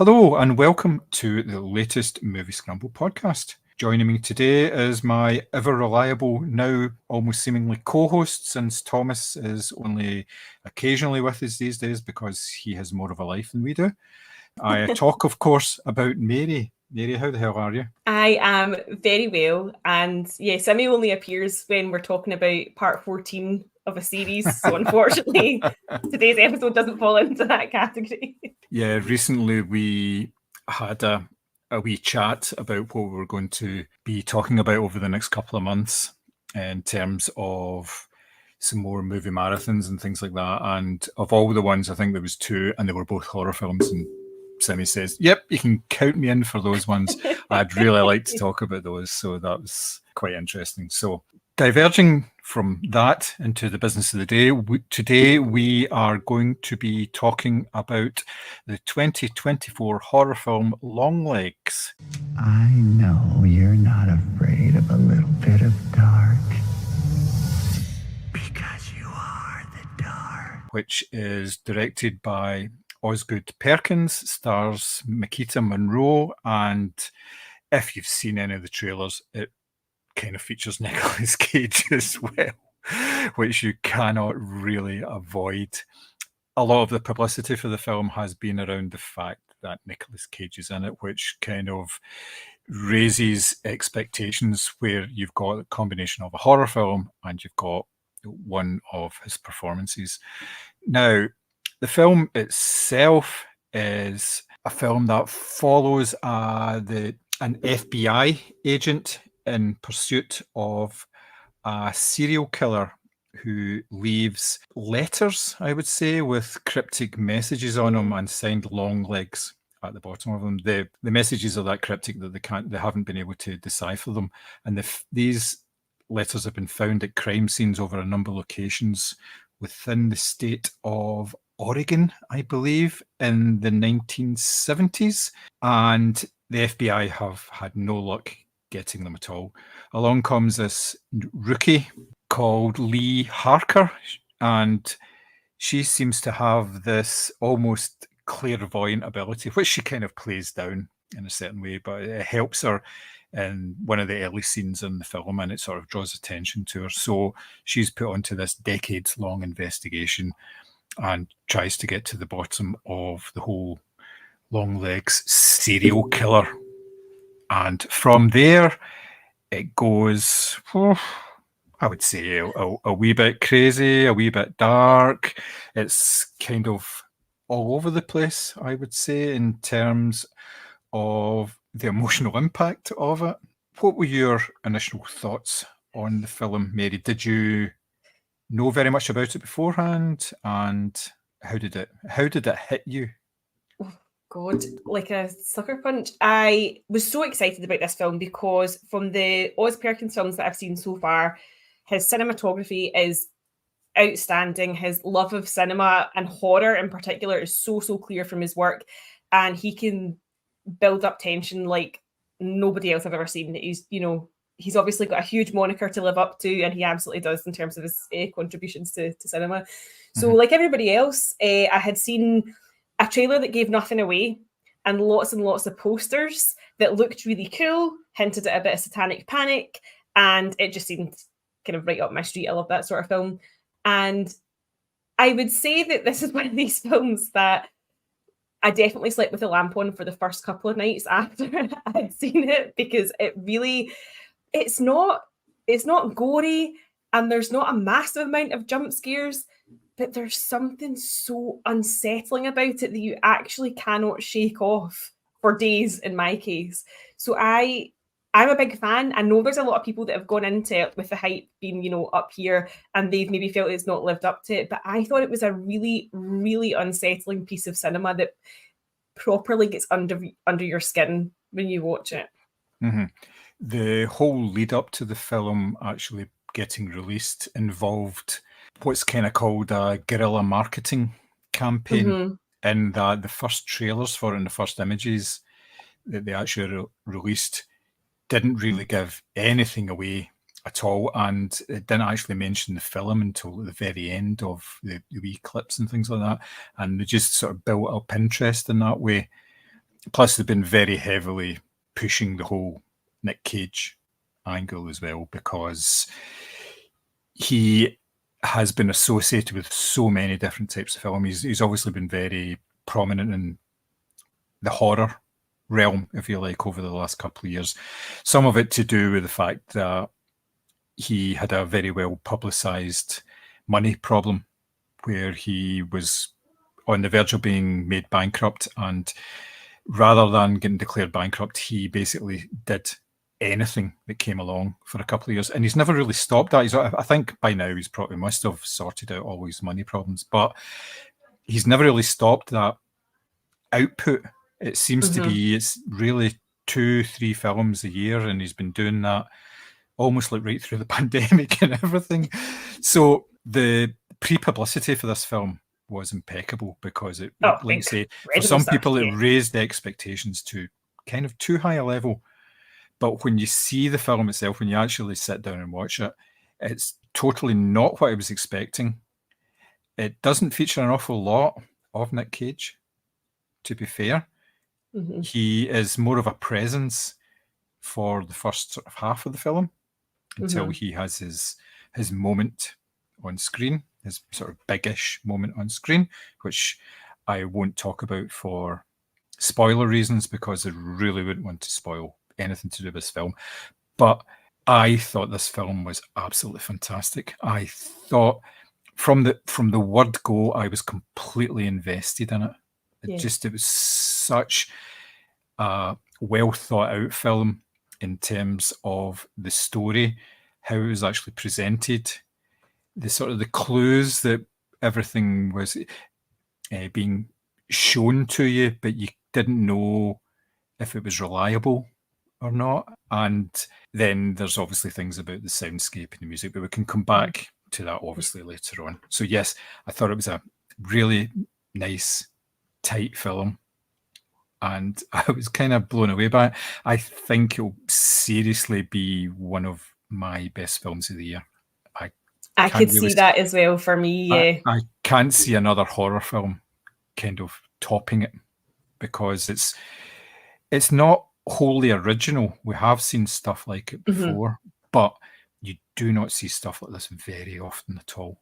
Hello and welcome to the latest Moviescramble podcast. Joining me today is my ever-reliable, now almost seemingly co-host, since Thomas is only occasionally with us these days because he has more of a life than we do. I talk, of course, about Mary. Mary, how the hell are you? I am very well, and yes, Emmy only appears when we're talking about part 14 of a series, so unfortunately today's episode doesn't fall into that category. Yeah, recently we had a wee chat about what we're going to be talking about over the next couple of months in terms of some more movie marathons and things like that. And of all the ones, I think there was two, and they were both horror films. And Simi says, yep, you can count me in for those ones. I'd really like to talk about those. So that was quite interesting. So diverging from that into the business of the day, today we are going to be talking about the 2024 horror film Longlegs. I know you're not afraid of a little bit of dark, because you are the dark. Which is directed by Osgood Perkins, stars Makita Monroe, and if you've seen any of the trailers, it kind of features Nicolas Cage as well, which you cannot really avoid. A lot of the publicity for the film has been around the fact that Nicolas Cage is in it, which kind of raises expectations where you've got a combination of a horror film and you've got one of his performances. Now, the film itself is a film that follows an FBI agent in pursuit of a serial killer who leaves letters, I would say, with cryptic messages on them and signed Longlegs at the bottom of them. The messages are that cryptic that they haven't been able to decipher them. And these letters have been found at crime scenes over a number of locations within the state of Oregon, I believe, in the 1970s. And the FBI have had no luck getting them at all. Along comes this rookie called Lee Harker, and she seems to have this almost clairvoyant ability, which she kind of plays down in a certain way, but it helps her in one of the early scenes in the film, and it sort of draws attention to her. So she's put onto this decades-long investigation and tries to get to the bottom of the whole Longlegs serial killer. And from there, it goes, I would say, a wee bit crazy, a wee bit dark. It's kind of all over the place, I would say, in terms of the emotional impact of it. What were your initial thoughts on the film, Mary? Did you know very much about it beforehand, and how did it hit you? God, like a sucker punch. I was so excited about this film because from the Oz Perkins films that I've seen so far, his cinematography is outstanding. His love of cinema and horror in particular is so clear from his work, and he can build up tension like nobody else I've ever seen. He's obviously got a huge moniker to live up to, and he absolutely does in terms of his contributions to cinema. So like everybody else, I had seen a trailer that gave nothing away and lots of posters that looked really cool, hinted at a bit of satanic panic, and it just seemed kind of right up my street. I love that sort of film. And I would say that this is one of these films that I definitely slept with a lamp on for the first couple of nights after I had seen it, because it's not gory and there's not a massive amount of jump scares, but there's something so unsettling about it that you actually cannot shake off for days in my case. So I'm a big fan. I know there's a lot of people that have gone into it with the hype being, up here, and they've maybe felt it's not lived up to it. But I thought it was a really, really unsettling piece of cinema that properly gets under your skin when you watch it. Mm-hmm. The whole lead up to the film actually getting released involved what's kind of called a guerrilla marketing campaign, in that the first trailers for it and the first images that they actually released didn't really give anything away at all, and it didn't actually mention the film until the very end of the wee clips and things like that, and they just sort of built up interest in that way. plus they've been very heavily pushing the whole Nick Cage angle as well, because he has been associated with so many different types of film. He's obviously been very prominent in the horror realm, if you like, over the last couple of years. Some of it to do with the fact that he had a very well publicized money problem where he was on the verge of being made bankrupt, and rather than getting declared bankrupt, he basically did anything that came along for a couple of years, and he's never really stopped that. I think by now he's probably must have sorted out all his money problems, but he's never really stopped that output. It seems to be, it's really 2-3 films a year, and he's been doing that almost like right through the pandemic and everything. So the pre-publicity for this film was impeccable, because it like you say, for some people it raised the expectations to kind of too high a level. But when you see the film itself, when you actually sit down and watch it, it's totally not what I was expecting. It doesn't feature an awful lot of Nick Cage, to be fair. He is more of a presence for the first sort of half of the film until he has his moment on screen, his sort of biggish moment on screen, which I won't talk about for spoiler reasons, because I really wouldn't want to spoil anything to do with this film. But I thought this film was absolutely fantastic. I thought from the word go, I was completely invested in it. It was such a well thought out film in terms of the story, how it was actually presented, the sort of the clues that everything was being shown to you, but you didn't know if it was reliable or not. And then there's obviously things about the soundscape and the music, but we can come back to that obviously later on. So yes, I thought it was a really nice, tight film, and I was kind of blown away by it. I think it'll seriously be one of my best films of the year. I could see that as well for me. Yeah, I can't see another horror film kind of topping it, because it's not wholly original. We have seen stuff like it before, but you do not see stuff like this very often at all.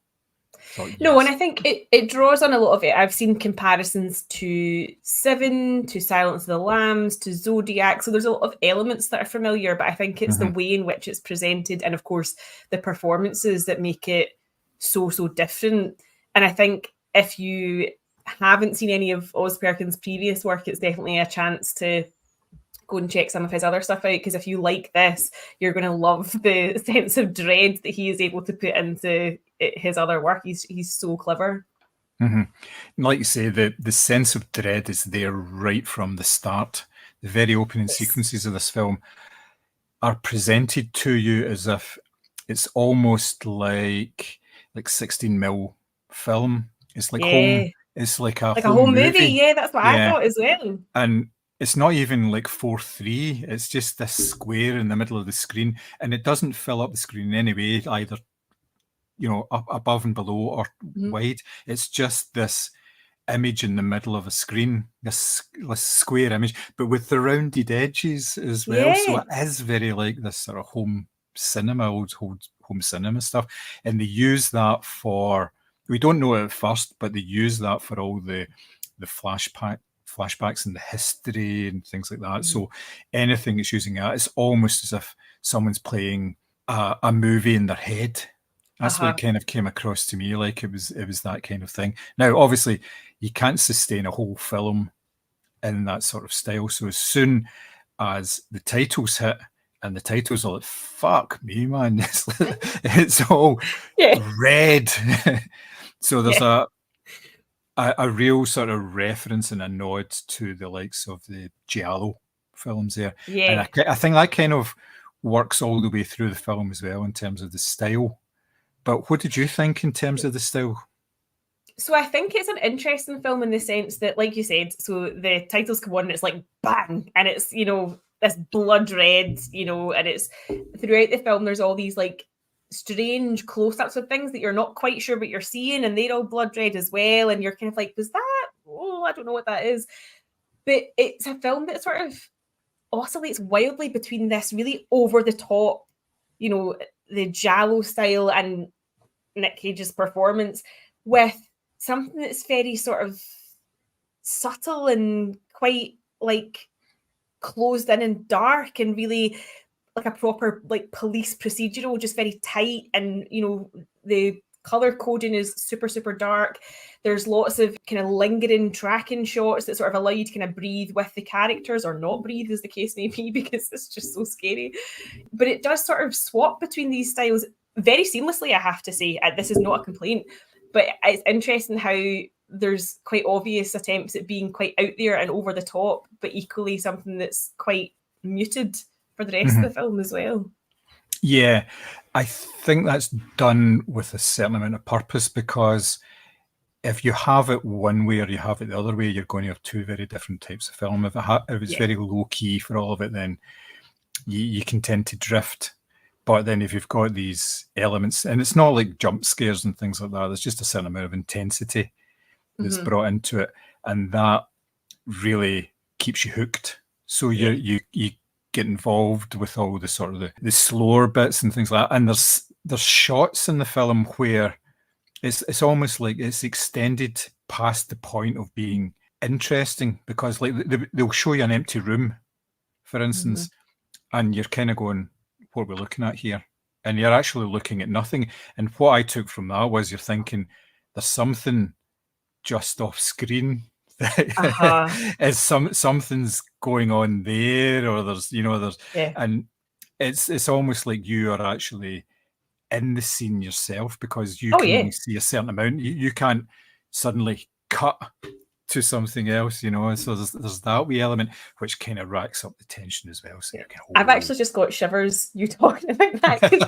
No, and I think it draws on a lot of it. I've seen comparisons to Seven, to Silence of the Lambs, to Zodiac. So there's a lot of elements that are familiar, but I think it's the way in which it's presented, and of course the performances that make it so different. And I think if you haven't seen any of Oz Perkins' previous work, it's definitely a chance to go and check some of his other stuff out, because if you like this, you're going to love the sense of dread that he is able to put into his other work. He's so clever. Like you say, the sense of dread is there right from the start. The very opening sequences of this film are presented to you as if it's almost like 16mm film. It's like home. It's like a home movie. Yeah, that's what I thought as well. And it's not even like 4:3. It's just this square in the middle of the screen, and it doesn't fill up the screen in any way, either up above and below or wide. It's just this image in the middle of a screen, this square image, but with the rounded edges as well. So it is very like this sort of home cinema, old home cinema stuff. And they use that for, we don't know it at first, but they use that for all the flashbacks and the history and things like that. So anything that's using that, it's almost as if someone's playing a movie in their head. That's what it kind of came across to me like. It was that kind of thing. Now, obviously, you can't sustain a whole film in that sort of style. So as soon as the titles hit, and the titles are like, fuck me, man, it's all red. So there's a real sort of reference and a nod to the likes of the Giallo films there. And I think that kind of works all the way through the film as well in terms of the style. But what did you think in terms of the style? So I think it's an interesting film in the sense that, like you said, so the titles come on and it's like bang, and it's, this blood red, and it's throughout the film there's all these like strange close-ups of things that you're not quite sure what you're seeing, and they're all blood red as well, and you're kind of like, was that? Oh, I don't know what that is. But it's a film that sort of oscillates wildly between this really over the top, you know, the giallo style and Nick Cage's performance, with something that's very sort of subtle and quite like closed in and dark, and really like a proper like police procedural, just very tight. And you know, the color coding is super, super dark. There's lots of kind of lingering tracking shots that sort of allow you to kind of breathe with the characters, or not breathe as the case may be, because it's just so scary. But it does sort of swap between these styles very seamlessly, I have to say. This is not a complaint, but it's interesting how there's quite obvious attempts at being quite out there and over the top, but equally something that's quite muted for the rest of the film as well. Yeah, I think that's done with a certain amount of purpose, because if you have it one way or you have it the other way, you're going to have two very different types of film. If it was very low key for all of it, then you can tend to drift. But then if you've got these elements, and it's not like jump scares and things like that, there's just a certain amount of intensity that's brought into it, and that really keeps you hooked. So you get involved with all the sort of the slower bits and things like that. And there's shots in the film where it's almost like it's extended past the point of being interesting, because like they'll show you an empty room, for instance, and you're kind of going, what are we looking at here? And you're actually looking at nothing. And what I took from that was you're thinking there's something just off screen. Is something's going on there, or there's and it's almost like you are actually in the scene yourself, because you can only see a certain amount. You can't suddenly cut to something else, so there's that wee element which kind of racks up the tension as well. So I've actually just got shivers you talking about that, because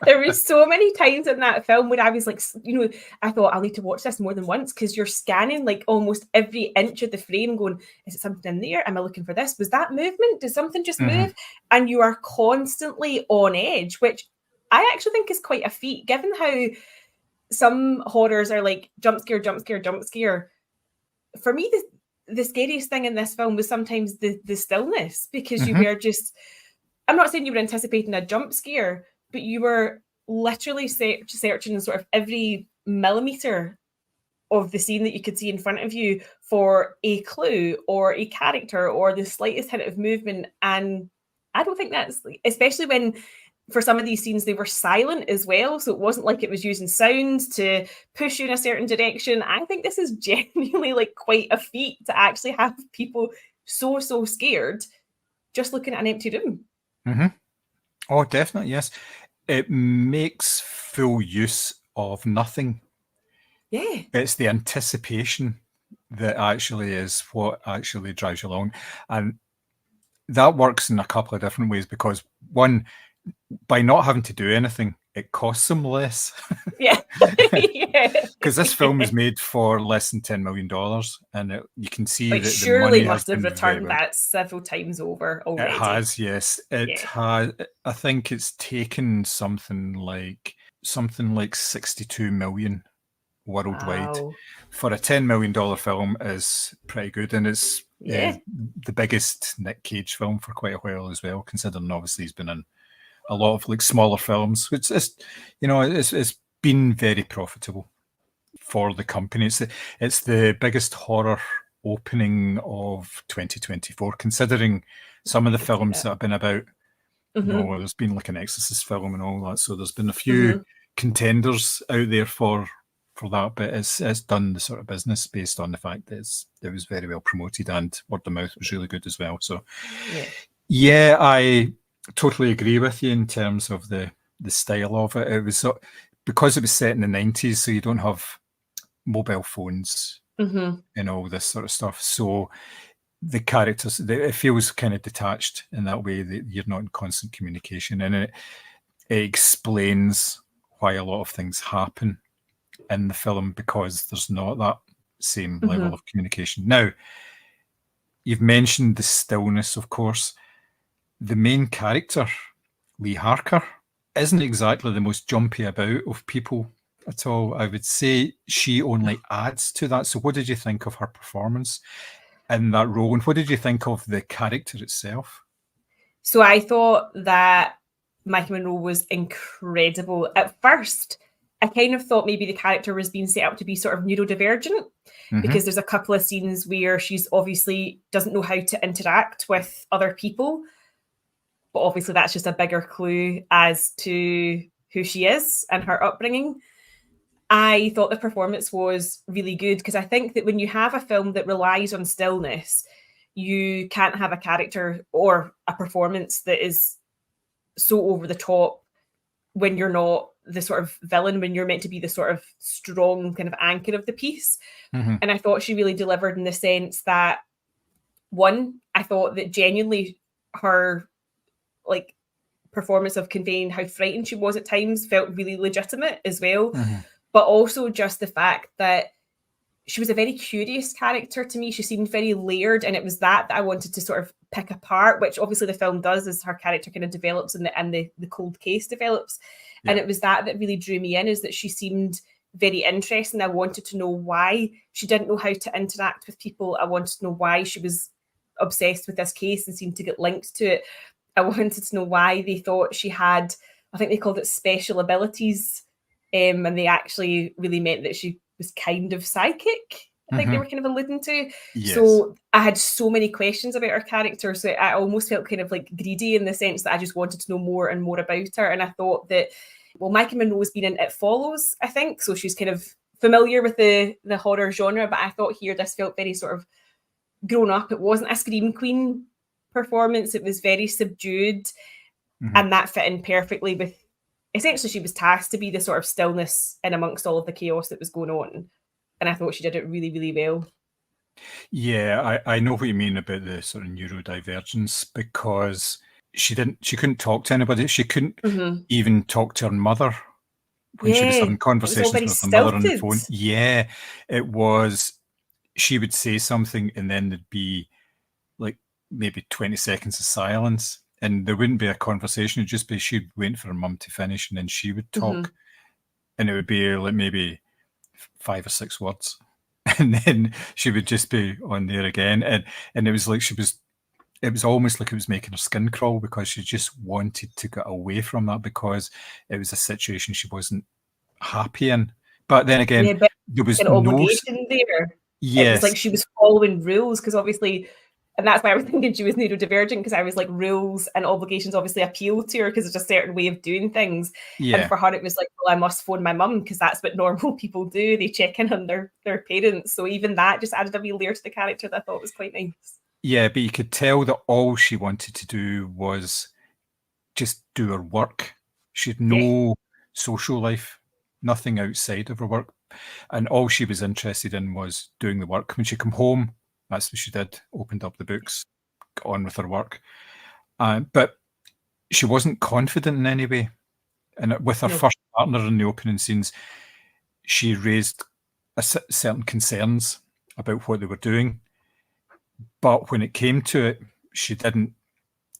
there was so many times in that film when I was like, I thought I'll need to watch this more than once, because you're scanning like almost every inch of the frame going, is it something in there? Am I looking for this? Was that movement? Did something just move? And you are constantly on edge, which I actually think is quite a feat, given how some horrors are like jump scare, jump scare, jump scare. For me, the scariest thing in this film was sometimes the stillness, because you were just, I'm not saying you were anticipating a jump scare, but you were literally searching sort of every millimeter of the scene that you could see in front of you for a clue or a character or the slightest hint of movement. And I don't think that's, especially when for some of these scenes they were silent as well, so it wasn't like it was using sounds to push you in a certain direction. I think this is genuinely like quite a feat to actually have people so scared just looking at an empty room. Oh, definitely, yes. It makes full use of nothing. It's the anticipation that actually is what actually drives you along, and that works in a couple of different ways, because one, by not having to do anything, it costs them less. Because this film was made for less than $10 million, and you can see that surely the money must have returned that several times over already. It has, yes. It has. I think it's taken something like 62 million worldwide. Wow. For a $10 million film is pretty good, and it's the biggest Nick Cage film for quite a while as well, considering obviously he's been in a lot of like smaller films, which is, it's been very profitable for the company. It's the biggest horror opening of 2024, considering some of the films that have been about. There's been like an Exorcist film and all that, so there's been a few contenders out there for that, but it's done the sort of business based on the fact that it was very well promoted and word of mouth was really good as well. So I totally agree with you in terms of the style of it. It was because it was set in the 90s, so you don't have mobile phones and all this sort of stuff. So the characters, it feels kind of detached in that way, that you're not in constant communication, and it explains why a lot of things happen in the film, because there's not that same level of communication. Now, you've mentioned the stillness, of course. The main character, Lee Harker, isn't exactly the most jumpy about of people at all. I would say she only adds to that. So what did you think of her performance? in that role. And what did you think of the character itself? So I thought that Michael Monroe was incredible. At first, I kind of thought maybe the character was being set up to be sort of neurodivergent, because there's a couple of scenes where she's obviously doesn't know how to interact with other people. But obviously that's just a bigger clue as to who she is and her upbringing. I thought the performance was really good, because I think that when you have a film that relies on stillness, you can't have a character or a performance that is so over the top when you're not the sort of villain, when you're meant to be the sort of strong kind of anchor of the piece. And I thought she really delivered, in the sense that, one, I thought that genuinely her like performance of conveying how frightened she was at times felt really legitimate as well. But also just the fact that she was a very curious character to me. She seemed very layered, and it was that I wanted to sort of pick apart, which obviously the film does as her character kind of develops and the cold case develops. And it was that really drew me in, is that she seemed very interesting. I wanted to know why she didn't know how to interact with people. I wanted to know why she was obsessed with this case and seemed to get linked to it. I wanted to know why they thought she had, I think they called it special abilities, and they actually really meant that she was kind of psychic. I think they were kind of alluding to. Yes. So I had so many questions about her character. So I almost felt kind of like greedy, in the sense that I just wanted to know more and more about her. And I thought that, well, Michael Monroe's been in It Follows, I think. So she's kind of familiar with the horror genre. But I thought here this felt very sort of grown up. It wasn't a Scream Queen performance. It was very subdued. And that fit in perfectly with, essentially she was tasked to be the sort of stillness in amongst all of the chaos that was going on. And I thought she did it really, really well. Yeah, I know what you mean about the sort of neurodivergence, because she couldn't talk to anybody. She couldn't even talk to her mother when she was having conversations with her mother on the phone. Yeah, it was, she would say something and then there'd be like maybe 20 seconds of silence, and there wouldn't be a conversation. It'd just be, she'd wait for her mum to finish and then she would talk. And it would be like maybe 5 or 6 words. And then she would just be on there again. And it was like it was almost like it was making her skin crawl, because she just wanted to get away from that, because it was a situation she wasn't happy in. But then again, there was an obligation there. Yes. It was like she was following rules, because obviously, and that's why I was thinking she was neurodivergent, because I was like, rules and obligations obviously appeal to her because it's a certain way of doing things. And for her, it was like, well, I must phone my mum, because that's what normal people do. They check in on their parents. So even that just added a wee layer to the character that I thought was quite nice. Yeah, but you could tell that all she wanted to do was just do her work. She had no social life, nothing outside of her work. And all she was interested in was doing the work. When she came home, that's what she did, opened up the books, got on with her work. But she wasn't confident in any way. And with her first partner in the opening scenes, she raised certain concerns about what they were doing. But when it came to it, she didn't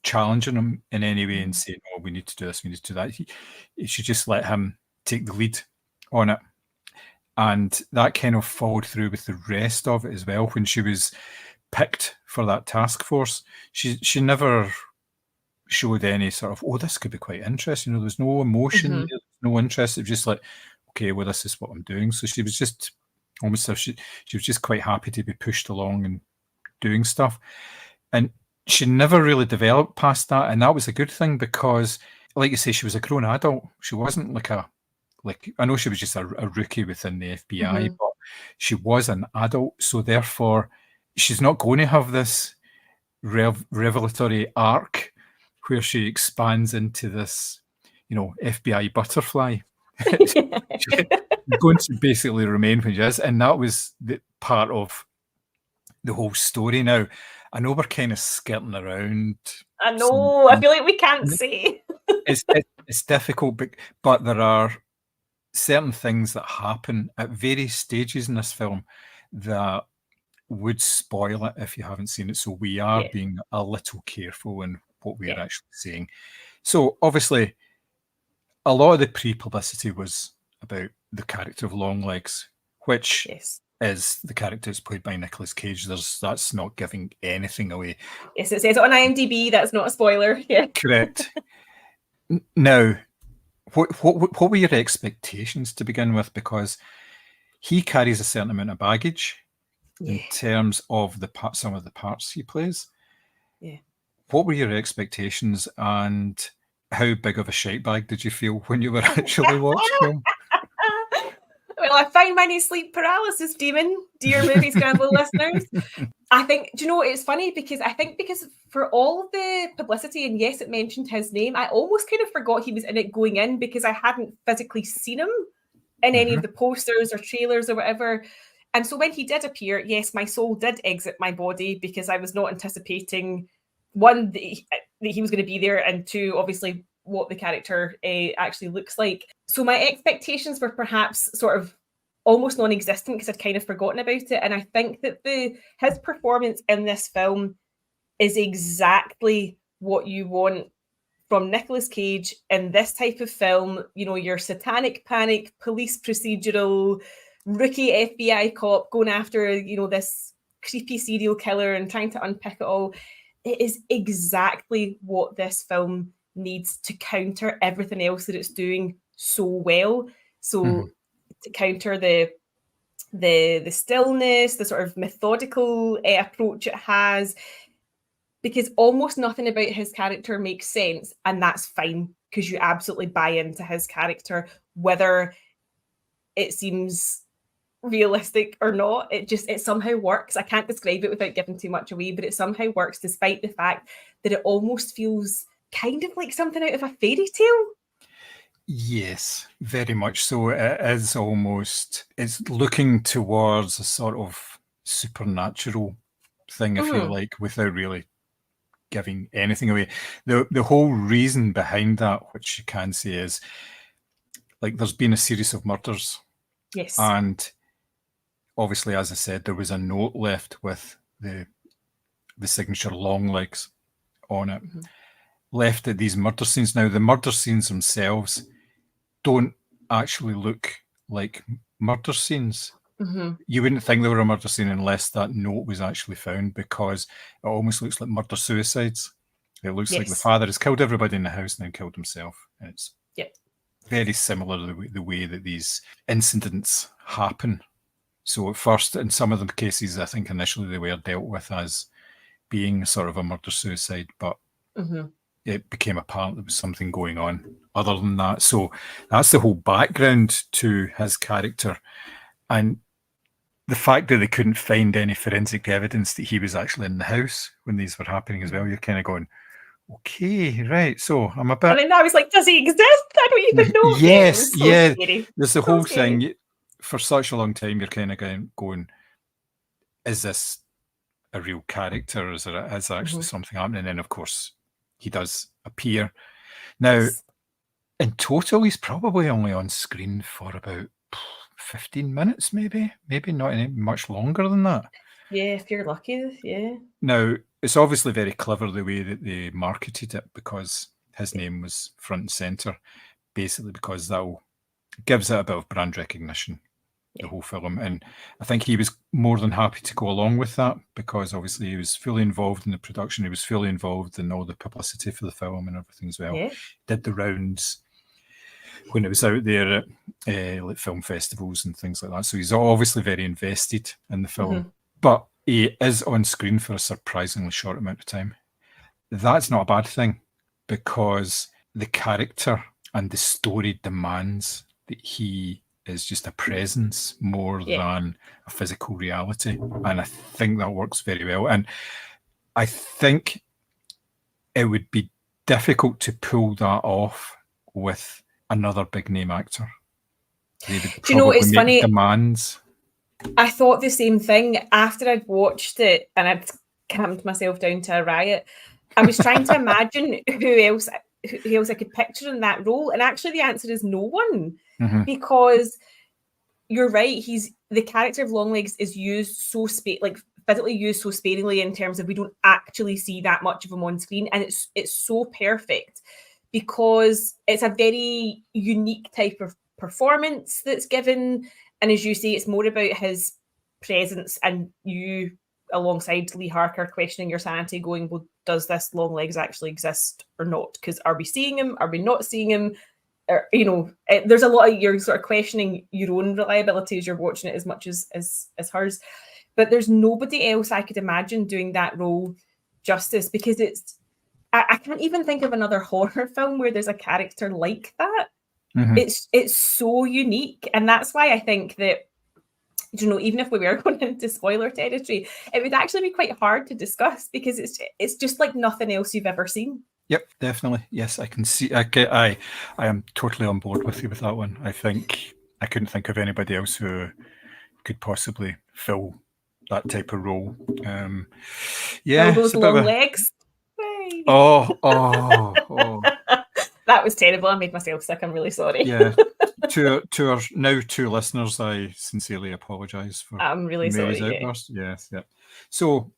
challenge him in any way and say, "Oh, we need to do this, we need to do that." She just let him take the lead on it. And that kind of followed through with the rest of it as well. When she was picked for that task force, she never showed any sort of, oh, this could be quite interesting. There was no emotion, no interest. It was just like, okay, well, this is what I'm doing. So she was just almost, she was just quite happy to be pushed along and doing stuff. And she never really developed past that. And that was a good thing, because, like you say, she was a grown adult. She wasn't like I know she was just a rookie within the FBI, but she was an adult. So therefore, she's not going to have this revelatory arc where she expands into this, FBI butterfly. She's going to basically remain who she is. And that was the part of the whole story. Now, I know we're kind of skirting around. I know. I feel like we can't say. It's difficult, but there are certain things that happen at various stages in this film that would spoil it if you haven't seen it. So we are being a little careful in what we are actually saying. So obviously, a lot of the pre-publicity was about the character of Longlegs, which is the character is played by Nicolas Cage. That's not giving anything away. Yes, it says it on IMDb. That's not a spoiler. Yeah. Correct. Now, what were your expectations to begin with? Because he carries a certain amount of baggage in terms of some of the parts he plays. Yeah. What were your expectations, and how big of a shite bag did you feel when you were actually watching him? Well, I find my new sleep paralysis demon, dear Moviescramble listeners. I think, do you know, it's funny because for all the publicity, and yes, it mentioned his name, I almost kind of forgot he was in it going in because I hadn't physically seen him in any of the posters or trailers or whatever. And so when he did appear, yes, my soul did exit my body because I was not anticipating, one, that he was going to be there, and two, obviously, what the character actually looks like. So my expectations were perhaps sort of almost non-existent because I'd kind of forgotten about it. And I think that his performance in this film is exactly what you want from Nicolas Cage in this type of film. You know, your satanic panic, police procedural, rookie FBI cop going after, you know, this creepy serial killer and trying to unpick it all. It is exactly what this film needs to counter everything else that it's doing so well. So to counter the stillness, the sort of methodical approach it has, because almost nothing about his character makes sense, and that's fine because you absolutely buy into his character, whether it seems realistic or not. It somehow works. I can't describe it without giving too much away, but it somehow works despite the fact that it almost feels kind of like something out of a fairy tale. Yes, very much so. It is almost, it's looking towards a sort of supernatural thing, if you like, without really giving anything away. The whole reason behind that, which you can say, is like there's been a series of murders. Yes. And obviously, as I said, there was a note left with the signature Longlegs on it, left at these murder scenes. Now, the murder scenes themselves don't actually look like murder scenes. You wouldn't think they were a murder scene unless that note was actually found, because it almost looks like murder suicides. It looks like the father has killed everybody in the house and then killed himself. And it's very similar the way that these incidents happen. So at first, in some of the cases, I think initially they were dealt with as being sort of a murder-suicide, but it became apparent there was something going on other than that. So that's the whole background to his character. And the fact that they couldn't find any forensic evidence that he was actually in the house when these were happening as well, you're kind of going, okay, right, so I'm a bit... And then I was like, does he exist? I don't even know. Yes, yeah. Scary. There's the whole thing. For such a long time, you're kind of going, is this a real character? Is actually something happening? And of course, he does appear. Now, in total, he's probably only on screen for about 15 minutes, maybe not any much longer than that. Yeah, if you're lucky, yeah. Now, it's obviously very clever the way that they marketed it, because his name was front and center, basically because that gives it a bit of brand recognition, the whole film. And I think he was more than happy to go along with that, because obviously he was fully involved in the production. He was fully involved in all the publicity for the film and everything as well. Did the rounds when it was out there at like film festivals and things like that. So he's obviously very invested in the film. But he is on screen for a surprisingly short amount of time. That's not a bad thing, because the character and the story demands that he is just a presence more than a physical reality. And I think that works very well. And I think it would be difficult to pull that off with another big name actor. They would probably it's make funny. Demands. I thought the same thing after I'd watched it, and I'd calmed myself down to a riot. I was trying to imagine who else I could picture in that role, and actually the answer is no one, because you're right. The character of Longlegs is used so physically used so sparingly in terms of we don't actually see that much of him on screen, and it's so perfect because it's a very unique type of performance that's given. And as you say, it's more about his presence, and you alongside Lee Harker questioning your sanity, going, well, does this Longlegs actually exist or not? Because are we seeing him? Are we not seeing him? Or, there's a lot of, you're sort of questioning your own reliability as you're watching it as much as hers. But there's nobody else I could imagine doing that role justice, because I can't even think of another horror film where there's a character like that. Mm-hmm. It's so unique, and that's why I think that, even if we were going into spoiler territory, it would actually be quite hard to discuss, because it's just like nothing else you've ever seen. Yep, definitely. Yes, I can see. I am totally on board with you with that one. I think I couldn't think of anybody else who could possibly fill that type of role. Yeah, those long legs. Oh. That was terrible. I made myself sick. I'm really sorry. Yeah. To our now two listeners, I sincerely apologise for. I'm really Mary's sorry. Outburst. Yes, yeah. So,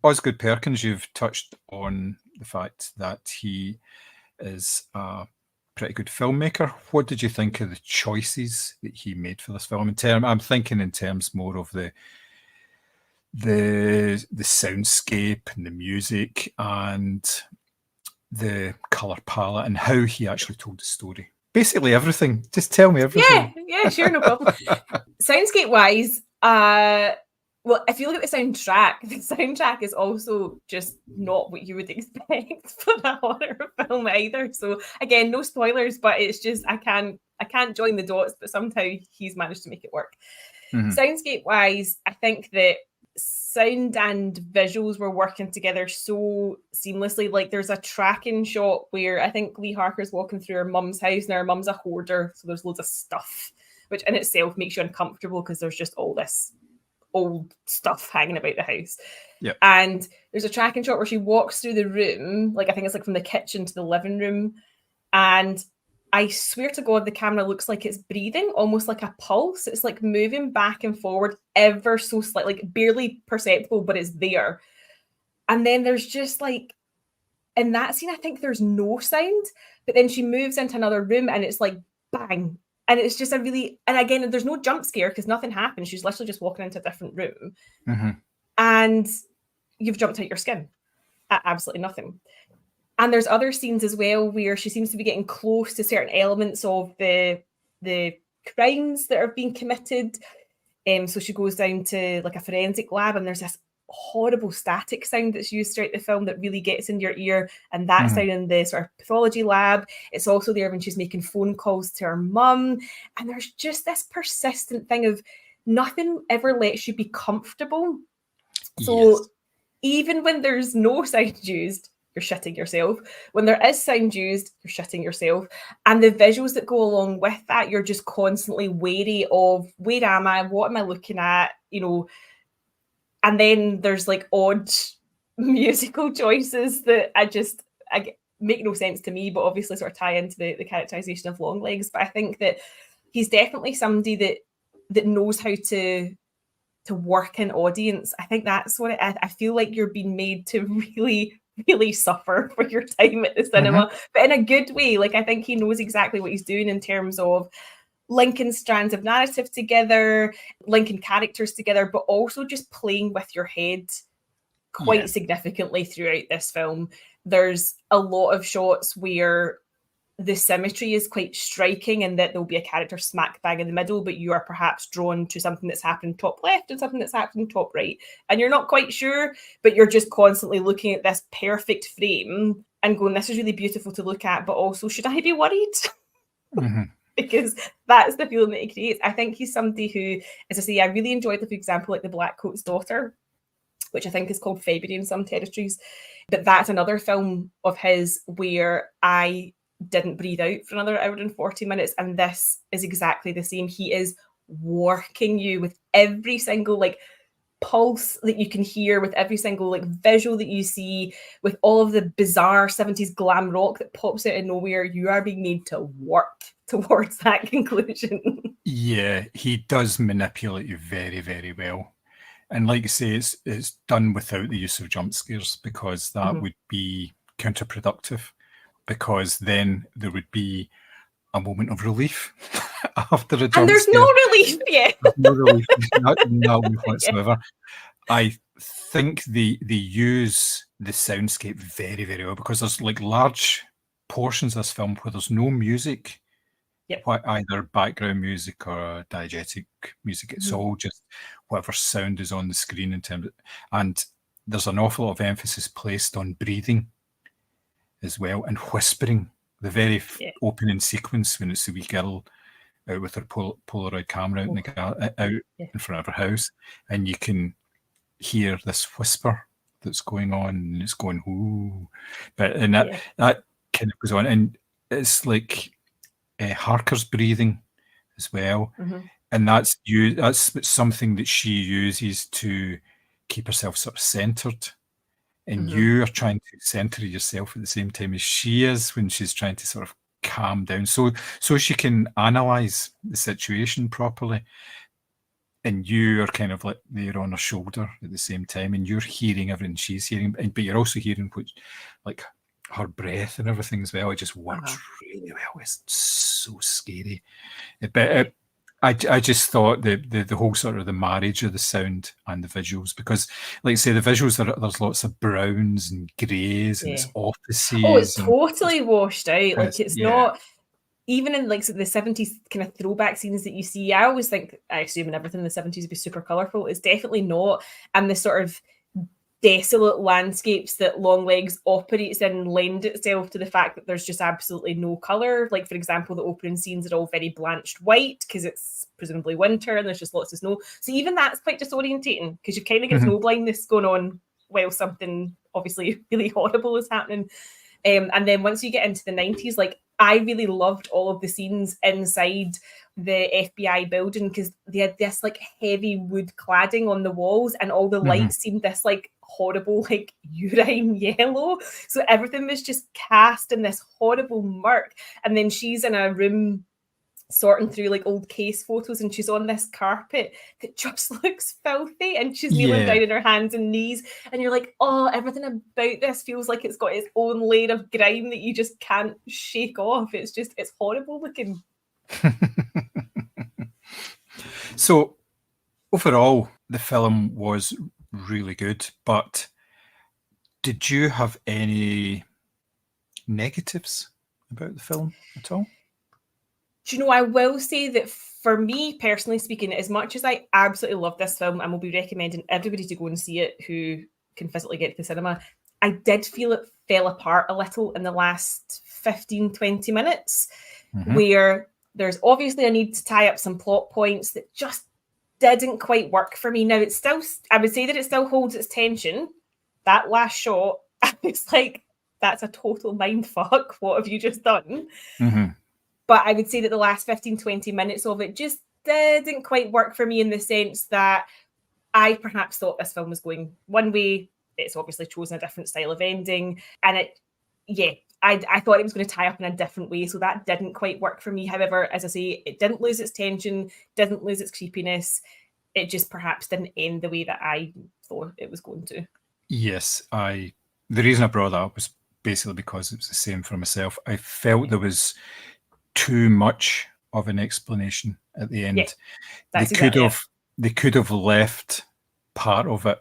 Osgood Perkins, you've touched on the fact that he is a pretty good filmmaker. What did you think of the choices that he made for this film? I'm thinking in terms more of the soundscape and the music and the colour palette and how he actually told the story. Basically everything. Just tell me everything. Yeah, sure, no problem. Soundscape wise, well, if you look at the soundtrack is also just not what you would expect for a horror film either. So again, no spoilers, but it's just I can't join the dots, but somehow he's managed to make it work. Mm-hmm. Soundscape wise, I think that sound and visuals were working together so seamlessly. Like there's a tracking shot where I think Lee Harker's walking through her mum's house, and her mum's a hoarder, so there's loads of stuff, which in itself makes you uncomfortable because there's just all this old stuff hanging about the house. Yep. And there's a tracking shot where she walks through the room, like I think it's like from the kitchen to the living room, and I swear to God, the camera looks like it's breathing, almost like a pulse. It's like moving back and forward ever so slightly, like barely perceptible, but it's there. And then there's just like, in that scene, I think there's no sound, but then she moves into another room and it's like bang. And it's just and again, there's no jump scare because nothing happens. She's literally just walking into a different room. Mm-hmm. And you've jumped out your skin at absolutely nothing. And there's other scenes as well where she seems to be getting close to certain elements of the crimes that are being committed. So she goes down to like a forensic lab, and there's this horrible static sound that's used throughout the film that really gets into your ear. And that's down in the sort of pathology lab. It's also there when she's making phone calls to her mum. And there's just this persistent thing of nothing ever lets you be comfortable. So even when there's no sound used, you're shitting yourself. When there is sound used, you're shitting yourself. And the visuals that go along with that, you're just constantly wary of, where am I? What am I looking at? And then there's like odd musical choices that I make no sense to me, but obviously sort of tie into the characterization of Longlegs. But I think that he's definitely somebody that knows how to work an audience. I think that's what I feel like you're being made to really suffer for your time at the cinema, but in a good way. Like I think he knows exactly what he's doing in terms of linking strands of narrative together, linking characters together, but also just playing with your head quite significantly throughout this film. There's a lot of shots where the symmetry is quite striking, and that there'll be a character smack bang in the middle, but you are perhaps drawn to something that's happened top left and something that's happened top right. And you're not quite sure, but you're just constantly looking at this perfect frame and going, this is really beautiful to look at, but also, should I be worried? Because that's the feeling that he creates. I think he's somebody who, as I say, I really enjoyed, for example, like The Black Coat's Daughter, which I think is called February in some territories. But that's another film of his where I didn't breathe out for another hour and 40 minutes. And this is exactly the same. He is working you with every single like pulse that you can hear, with every single like visual that you see, with all of the bizarre 70s glam rock that pops out of nowhere. You are being made to work towards that conclusion. Yeah, he does manipulate you very, very well. And like you say, it's done without the use of jump scares, because that would be counterproductive, because then there would be a moment of relief after a jump And there's no scare. relief yet. There's no relief, no relief whatsoever. I think they use the soundscape very, very well, because there's like large portions of this film where there's no music, Yep. either background music or diegetic music. It's all just whatever sound is on the screen in terms of, and there's an awful lot of emphasis placed on breathing as well, and whispering. The very opening sequence when it's the wee girl out with her Polaroid camera out, in front of her house, and you can hear this whisper that's going on, and it's going ooh, but and that kind of goes on, and it's like Harker's breathing as well, and that's something that she uses to keep herself sort of centered, and you are trying to center yourself at the same time as she is when she's trying to sort of calm down, so she can analyze the situation properly. And you are kind of like there on her shoulder at the same time, and you're hearing everything she's hearing, but you're also hearing like her breath and everything as well. It just works really well. It's so scary. But I just thought the whole sort of the marriage of the sound and the visuals, because like I say, the visuals there's lots of browns and greys and it's offices. Oh, it's totally washed out. Like it's not. Even in like the 70s kind of throwback scenes that you see, I always think, I assume everything in the 70s would be super colourful. It's definitely not. And the sort of desolate landscapes that Longlegs operates in lend itself to the fact that there's just absolutely no colour. Like, for example, the opening scenes are all very blanched white because it's presumably winter and there's just lots of snow. So even that's quite disorientating, because you kind of get snow blindness going on while something obviously really horrible is happening. And then once you get into the 90s, like, I really loved all of the scenes inside the FBI building, because they had this like heavy wood cladding on the walls, and all the lights seemed this like horrible like urine yellow. So everything was just cast in this horrible murk. And then she's in a room sorting through like old case photos, and she's on this carpet that just looks filthy, and she's kneeling down on her hands and knees, and you're like, oh, everything about this feels like it's got its own layer of grime that you just can't shake off. It's horrible looking. So overall the film was really good, but did you have any negatives about the film at all? Do you know, I will say that for me, personally speaking, as much as I absolutely love this film and will be recommending everybody to go and see it who can physically get to the cinema, I did feel it fell apart a little in the last 15, 20 minutes, where there's obviously a need to tie up some plot points that just didn't quite work for me. Now, it's still, I would say that it still holds its tension. That last shot, it's like, that's a total mindfuck. What have you just done? But I would say that the last 15, 20 minutes of it just didn't quite work for me, in the sense that I perhaps thought this film was going one way. It's obviously chosen a different style of ending. And I thought it was going to tie up in a different way. So that didn't quite work for me. However, as I say, it didn't lose its tension, didn't lose its creepiness. It just perhaps didn't end the way that I thought it was going to. Yes, the reason I brought that up was basically because it was the same for myself. I felt there was too much of an explanation at the end. They could have left part of it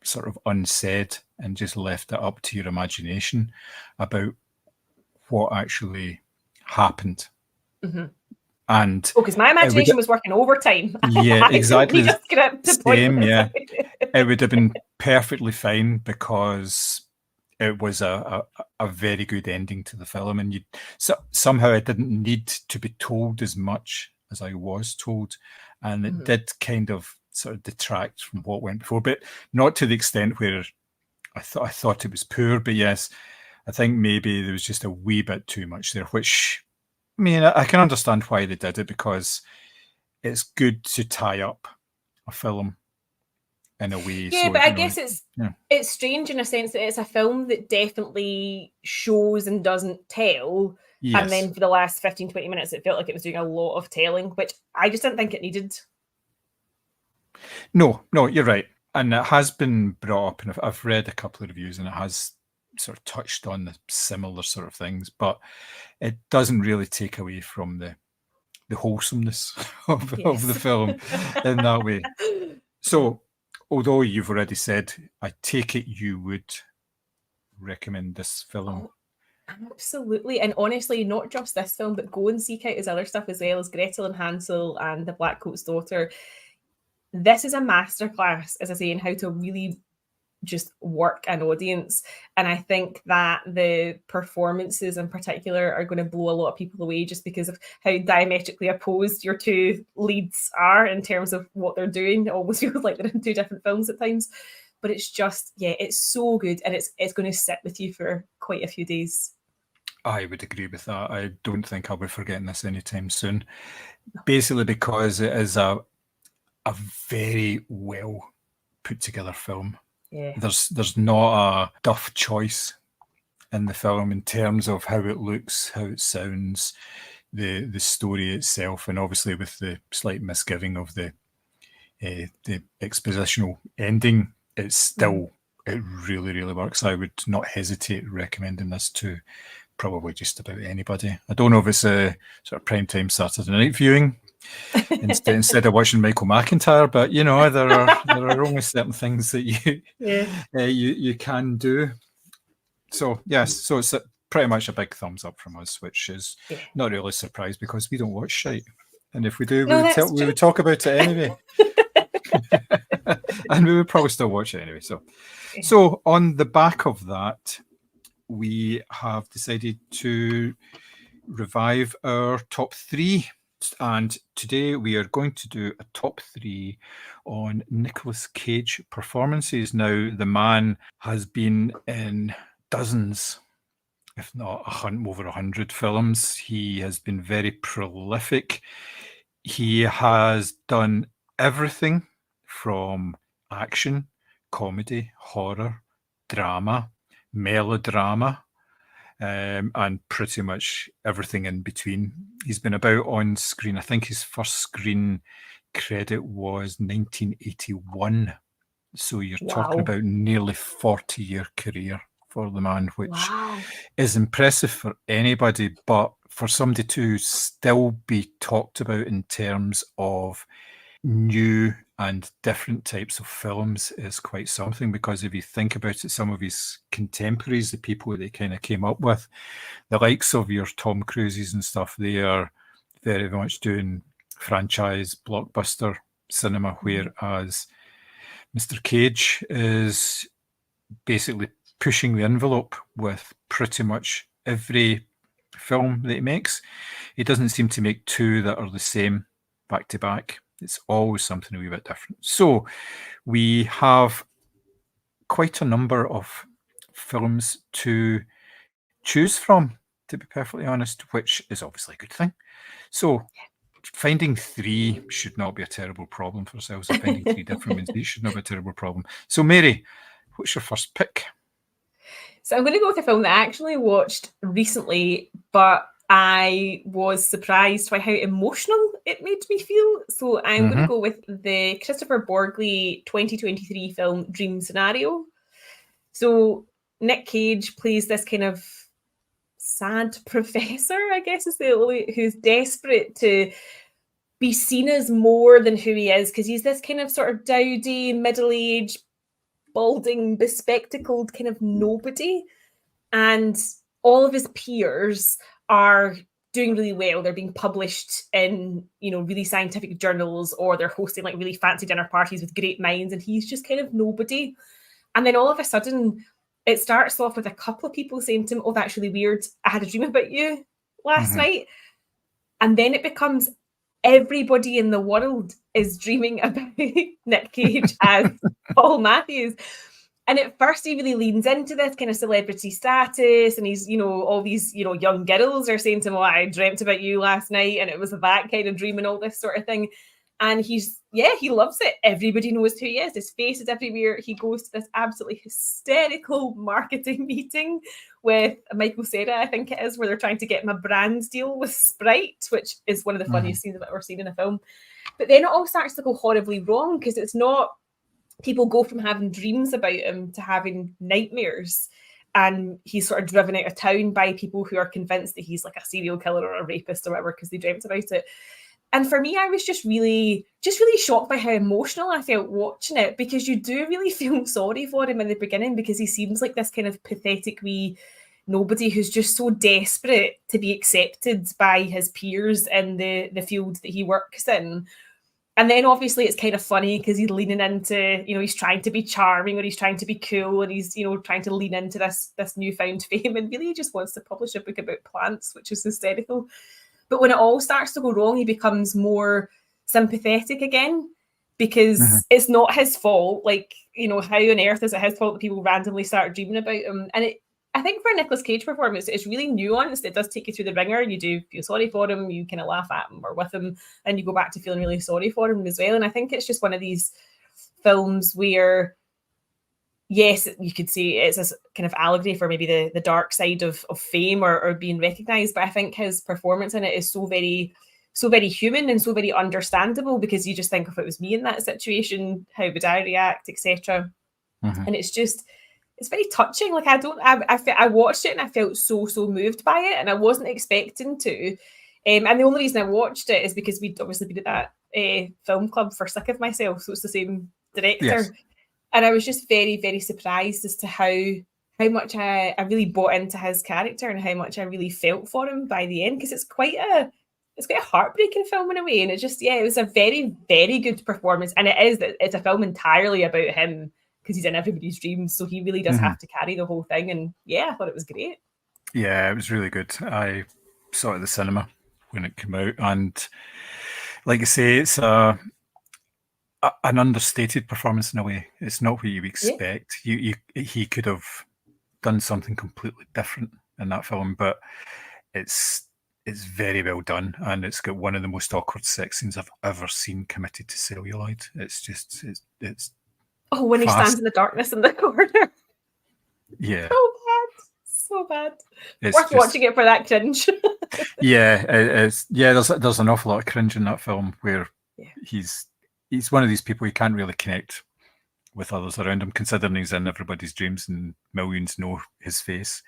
sort of unsaid and just left it up to your imagination about what actually happened. And because my imagination was working overtime. Yeah, exactly. Same, yeah. It would have been perfectly fine, because it was a very good ending to the film, and somehow I didn't need to be told as much as I was told, and it did kind of sort of detract from what went before, but not to the extent where I thought it was poor. But yes, I think maybe there was just a wee bit too much there, which, I mean, I can understand why they did it, because it's good to tie up a film in a way. Yeah, but I guess it's strange in a sense that it's a film that definitely shows and doesn't tell. Yes. And then for the last 15, 20 minutes, it felt like it was doing a lot of telling, which I just didn't think it needed. No, you're right. And it has been brought up, and I've read a couple of reviews, and it has sort of touched on the similar sort of things, but it doesn't really take away from the the wholesomeness of the Yes. film in that way. So, although you've already said, I take it you would recommend this film. Oh, absolutely. And honestly, not just this film, but go and seek out his other stuff as well, as Gretel and Hansel and The Black Coat's Daughter. This is a masterclass, as I say, in how to really just work an audience. And I think that the performances in particular are going to blow a lot of people away just because of how diametrically opposed your two leads are in terms of what they're doing. It almost feels like they're in two different films at times. But it's just, yeah, it's so good, and it's going to sit with you for quite a few days. I would agree with that. I don't think I'll be forgetting this anytime soon. Basically because it is a very well put together film. Yeah. There's not a duff choice in the film in terms of how it looks, how it sounds, the story itself, and obviously with the slight misgiving of the expositional ending, it's still it really works. I would not hesitate recommending this to probably just about anybody. I don't know if it's a sort of primetime Saturday night viewing instead of watching Michael McIntyre, but you know there are only certain things that you can do. So yes, so it's pretty much a big thumbs up from us, which is not really a surprise because we don't watch shite, and if we do, we would talk about it anyway. And we would probably still watch it anyway. So on the back of that, we have decided to revive our top three. And today we are going to do a top three on Nicolas Cage performances. Now, the man has been in dozens, if not over 100 films. He has been very prolific. He has done everything from action, comedy, horror, drama, melodrama, and pretty much everything in between. He's been about on screen. I think his first screen credit was 1981. So you're talking about nearly 40-year career for the man, which is impressive for anybody, but for somebody to still be talked about in terms of new and different types of films is quite something, because if you think about it, some of his contemporaries, the people that he kind of came up with, the likes of your Tom Cruises and stuff, they are very much doing franchise blockbuster cinema, whereas Mr. Cage is basically pushing the envelope with pretty much every film that he makes. He doesn't seem to make two that are the same back to back. It's always something a wee bit different. So we have quite a number of films to choose from, to be perfectly honest, which is obviously a good thing. So finding three should not be a terrible problem for ourselves. And finding three different ones, these should not be a terrible problem. So Mary, what's your first pick? So I'm going to go with a film that I actually watched recently, but I was surprised by how emotional it made me feel. So I'm going to go with the Christopher Borgli 2023 film Dream Scenario. So Nick Cage plays this kind of sad professor, I guess is the only, who's desperate to be seen as more than who he is, because he's this kind of sort of dowdy, middle-aged, balding, bespectacled kind of nobody. And all of his peers are doing really well. They're being published in, really scientific journals, or they're hosting like really fancy dinner parties with great minds, and he's just kind of nobody. And then all of a sudden, it starts off with a couple of people saying to him, "Oh, that's really weird. I had a dream about you last night." And then it becomes everybody in the world is dreaming about Nick Cage as Paul Matthews. And at first he really leans into this kind of celebrity status, and he's, all these, young girls are saying to him, "Oh, I dreamt about you last night, and it was that kind of dream," and all this sort of thing. And he loves it. Everybody knows who he is. His face is everywhere. He goes to this absolutely hysterical marketing meeting with Michael Cera, I think it is, where they're trying to get him a brand deal with Sprite, which is one of the funniest scenes I've ever seen in a film. But then it all starts to go horribly wrong, because it's not, people go from having dreams about him to having nightmares. and he's sort of driven out of town by people who are convinced that he's like a serial killer or a rapist or whatever because they dreamt about it. And for me, I was just really shocked by how emotional I felt watching it, because you do really feel sorry for him in the beginning, because he seems like this kind of pathetic wee nobody who's just so desperate to be accepted by his peers in the field that he works in. And then obviously it's kind of funny because he's leaning into, he's trying to be charming, or he's trying to be cool, and he's, trying to lean into this newfound fame, and really just wants to publish a book about plants, which is hysterical. But when it all starts to go wrong, he becomes more sympathetic again, because it's not his fault. Like, how on earth is it his fault that people randomly start dreaming about him? And I think for a Nicolas Cage performance, it's really nuanced. It does take you through the ringer. You do feel sorry for him. You kind of laugh at him or with him, and you go back to feeling really sorry for him as well. And I think it's just one of these films where, yes, you could say it's a kind of allegory for maybe the dark side of fame or being recognised. But I think his performance in it is so very human and so very understandable, because you just think, if it was me in that situation, how would I react, etc. And it's very touching. Like, I watched it and I felt so moved by it, and I wasn't expecting to. And the only reason I watched it is because we'd obviously been at that film club for Sick of Myself, so it's the same director. Yes. And I was just very, very surprised as to how much I really bought into his character and how much I really felt for him by the end, because it's quite a heartbreaking film in a way. And it was a very, very good performance. And it's a film entirely about him, because he's in everybody's dreams, so he really does have to carry the whole thing. And yeah, I thought it was great. Yeah, it was really good. I saw it at the cinema when it came out, and like you say, it's an understated performance in a way. It's not what you expect. Yeah. He could have done something completely different in that film, but it's very well done, and it's got one of the most awkward sex scenes I've ever seen committed to celluloid. It's oh, when he stands in the darkness in the corner. Yeah. So bad. It's worth watching it for that cringe. Yeah, it's there's an awful lot of cringe in that film, where he's one of these people you can't really connect with others around him, considering he's in everybody's dreams and millions know his face.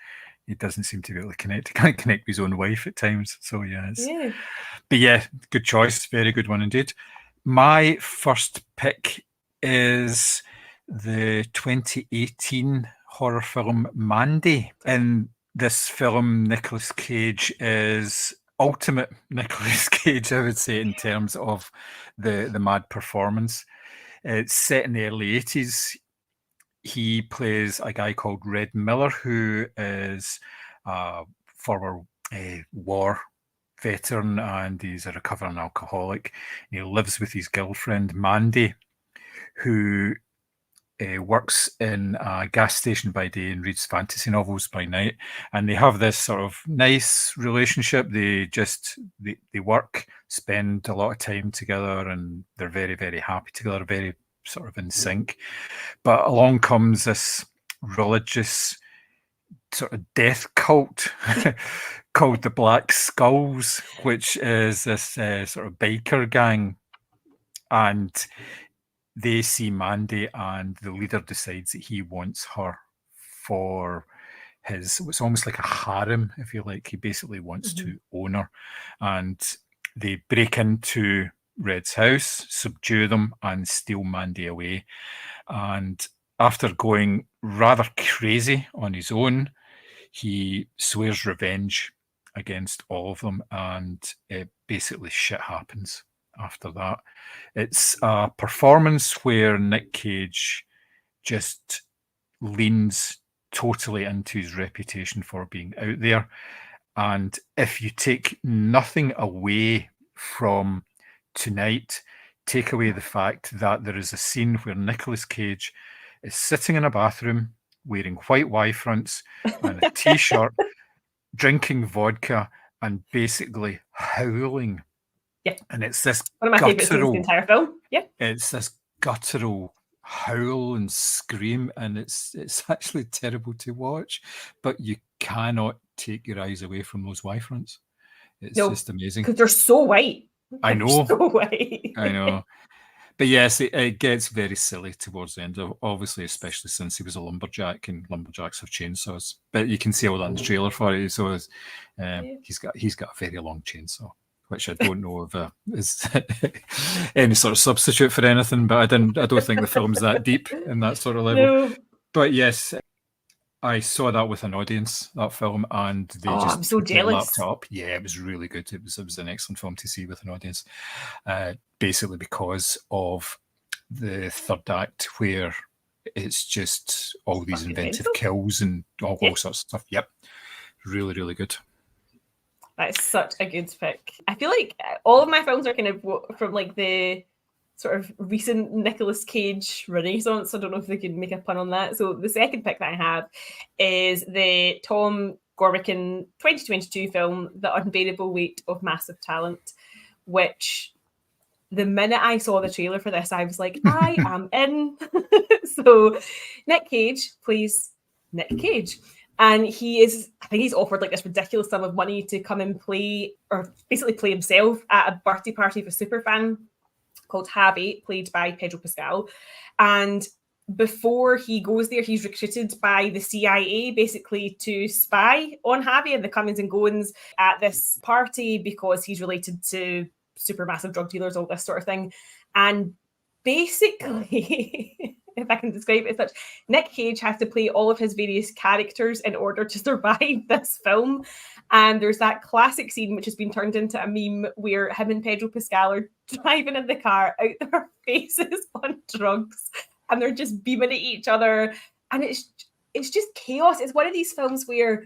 He doesn't seem to be able to connect. He can't connect with his own wife at times. So but yeah, good choice. Very good one indeed. My first pick is the 2018 horror film Mandy. In this film, Nicolas Cage is ultimate Nicolas Cage, I would say, in terms of the mad performance. It's set in the early 80s. He plays a guy called Red Miller, who is a former war veteran, and he's a recovering alcoholic. He lives with his girlfriend, Mandy, who works in a gas station by day and reads fantasy novels by night. And they have this sort of nice relationship. They work, spend a lot of time together, and they're very, very happy together, very sort of in sync. But along comes this religious sort of death cult called the Black Skulls, which is this sort of biker gang. And they see Mandy, and the leader decides that he wants her for it's almost like a harem, if you like. He basically wants to own her. And they break into Red's house, subdue them, and steal Mandy away. And after going rather crazy on his own, he swears revenge against all of them, and basically shit happens after that. It's a performance where Nick Cage just leans totally into his reputation for being out there. And if you take nothing away from tonight, take away the fact that there is a scene where Nicolas Cage is sitting in a bathroom wearing white Y-fronts and a t-shirt, drinking vodka, and basically howling. Yeah. And it's this one of my favourite scenes in the entire film. Yeah. It's this guttural howl and scream, and it's actually terrible to watch, but you cannot take your eyes away from those Y-fronts. It's just amazing. Because they're so white. I know. So white. I know. But yes, it gets very silly towards the end, obviously, especially since he was a lumberjack, and lumberjacks have chainsaws. But you can see all that in the trailer for it. So he's got a very long chainsaw, which I don't know if is any sort of substitute for anything. But I don't think the film's that deep in that sort of level. No. But yes, I saw that with an audience, that film, and they I'm so jealous. lapped it up. Yeah, it was really good. It was an excellent film to see with an audience, basically because of the third act where it's just all these inventive kills and all sorts of stuff. Yep, really, really good. That is such a good pick. I feel like all of my films are kind of from like the sort of recent Nicolas Cage renaissance. I don't know if they can make a pun on that. So the second pick that I have is the Tom Gormican 2022 film, The Unbearable Weight of Massive Talent, which the minute I saw the trailer for this, I was like, I am in. So Nick Cage plays Nick Cage. And I think he's offered like this ridiculous sum of money to come and play, or basically play himself at a birthday party of a superfan called Javi, played by Pedro Pascal. And before he goes there, he's recruited by the CIA basically to spy on Javi and the comings and goings at this party because he's related to supermassive drug dealers, all this sort of thing. And basically, if I can describe it as such, Nick Cage has to play all of his various characters in order to survive this film. And there's that classic scene which has been turned into a meme where him and Pedro Pascal are driving in the car out their faces on drugs, and they're just beaming at each other, and it's just chaos. It's one of these films where,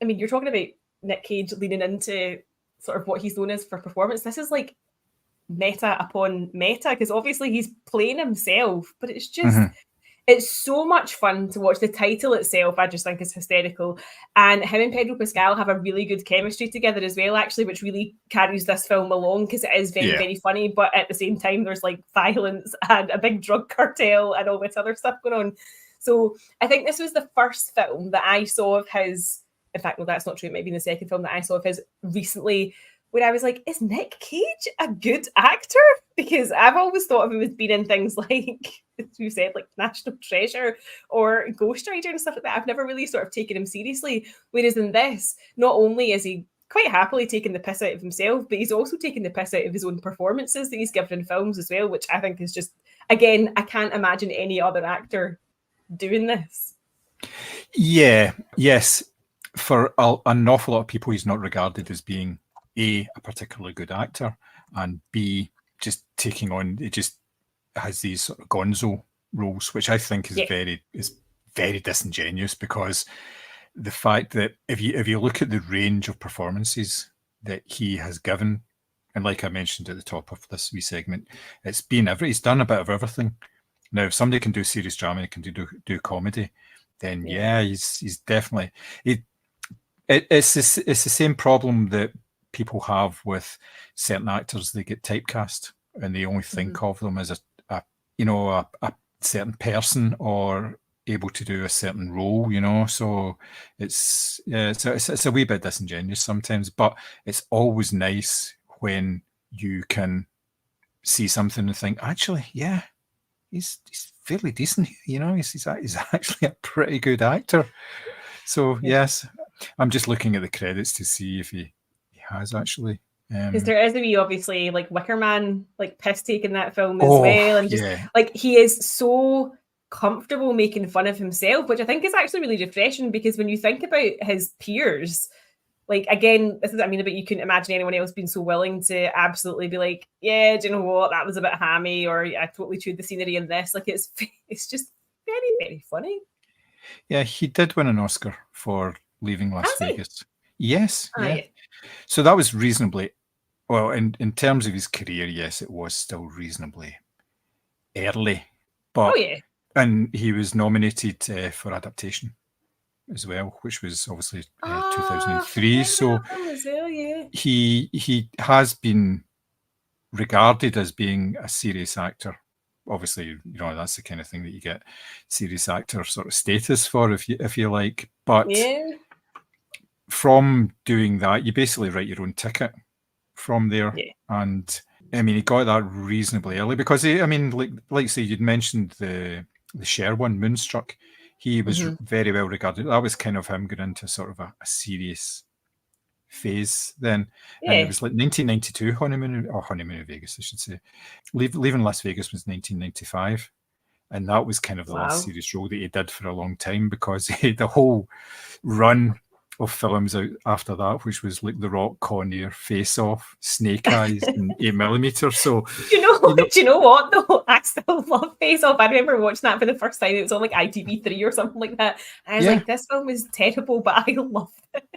I mean, you're talking about Nick Cage leaning into sort of what he's known as for performance. This is like meta upon meta, because obviously he's playing himself, but it's just it's so much fun to watch. The title itself I just think is hysterical, and him and Pedro Pascal have a really good chemistry together as well, actually, which really carries this film along, because it is very very funny, but at the same time there's like violence and a big drug cartel and all this other stuff going on. So I think this was the first film that I saw of his, in fact no, that's not true, it might be the second film that I saw of his recently, where I was like, is Nick Cage a good actor? Because I've always thought of him as being in things like, as you said, like National Treasure or Ghost Rider and stuff like that. I've never really sort of taken him seriously. Whereas in this, not only is he quite happily taking the piss out of himself, but he's also taking the piss out of his own performances that he's given in films as well, which I think is just, again, I can't imagine any other actor doing this. Yeah, yes. For an awful lot of people, he's not regarded as being a particularly good actor, and B, just taking on, it just has these sort of gonzo roles, which I think is very disingenuous, because the fact that if you look at the range of performances that he has given, and like I mentioned at the top of this wee segment, it's been he's done a bit of everything. Now, if somebody can do serious drama and can do comedy, then he's definitely it's the same problem that people have with certain actors. They get typecast and they only think of them as a certain person or able to do a certain role, so it's a wee bit disingenuous sometimes, but it's always nice when you can see something and think, actually, he's fairly decent, he's actually a pretty good actor. So yes, I'm just looking at the credits to see if he has actually, because there is a wee, obviously, like Wicker Man, like piss take in that film as well, and just like he is so comfortable making fun of himself, which I think is actually really refreshing, because when you think about his peers, like, again, this is what I mean about, you couldn't imagine anyone else being so willing to absolutely be like, yeah, do you know what, that was a bit hammy, or I totally chewed the scenery in this. Like, it's just very very funny. Yeah, he did win an Oscar for Leaving Las Vegas. Yes. Yeah. So that was reasonably, well, in terms of his career, yes, it was still reasonably early. But and he was nominated for adaptation as well, which was obviously 2003. So he has been regarded as being a serious actor. Obviously, that's the kind of thing that you get serious actor sort of status for, if you like. But from doing that, you basically write your own ticket from there. And I mean, he got that reasonably early because he, I mean, like say you'd mentioned the Cher one, Moonstruck. He was very well regarded. That was kind of him going into sort of a serious phase then, and it was like 1992 honeymoon in Vegas, I should say. Leaving Las Vegas was 1995, and that was kind of the last serious role that he did for a long time because the whole run of films out after that, which was like The Rock, Con Air, Face Off, Snake Eyes, and 8mm. So do you know what though? I still love Face Off. I remember watching that for the first time. It was on like ITV3 or something like that. And I was like, this film is terrible, but I loved it.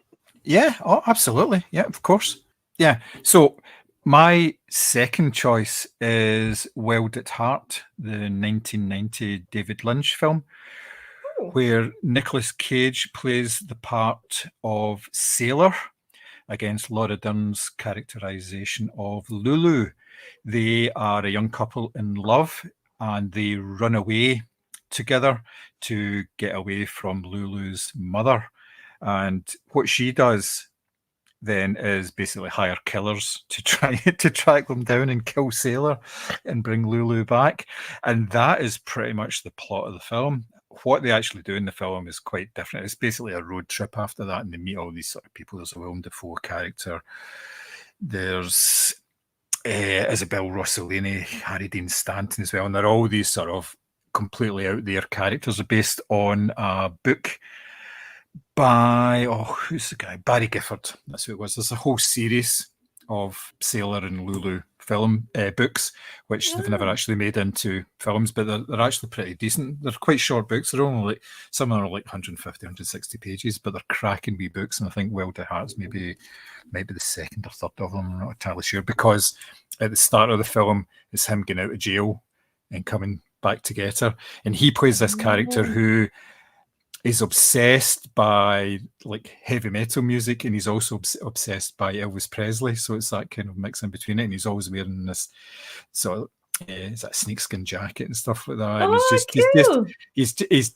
Yeah, oh, absolutely. Yeah, of course. Yeah. So my second choice is Wild at Heart, the 1990 David Lynch film, where Nicolas Cage plays the part of Sailor against Laura Dern's characterization of Lulu. They are a young couple in love and they run away together to get away from Lulu's mother. And what she does then is basically hire killers to try to track them down and kill Sailor and bring Lulu back. And that is pretty much the plot of the film. What they actually do in the film is quite different. It's basically a road trip after that, and they meet all these sort of people. There's a Willem Dafoe character. There's Isabel Rossellini, Harry Dean Stanton as well, and they're all these sort of completely out there characters. Are based on a book by who's the guy? Barry Gifford. That's who it was. There's a whole series of Sailor and Lulu film books, which they've never actually made into films, but they're actually pretty decent. They're quite short books. They're only like, some of them are like 150, 160 pages, but they're cracking wee books. And I think Wild at Heart's maybe the second or third of them. I'm not entirely sure, because at the start of the film, it's him getting out of jail and coming back to get her. And he plays this character who is obsessed by like heavy metal music, and he's also obsessed by Elvis Presley. So it's that kind of mix in between it. And he's always wearing this sort of is that snakeskin jacket and stuff like that. And he's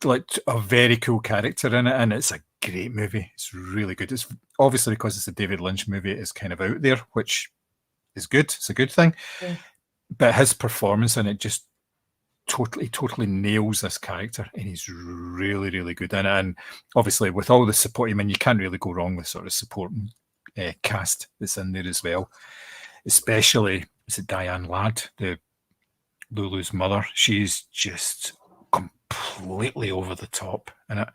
like a very cool character in it, and it's a great movie. It's really good. It's obviously because it's a David Lynch movie, it's kind of out there, which is good. It's a good thing. Yeah. But his performance in it just totally nails this character, and he's really, really good in it. And obviously with all the support, I mean, you can't really go wrong with sort of supporting cast that's in there as well. Especially, is it Diane Ladd, the Lulu's mother? She's just completely over the top in it.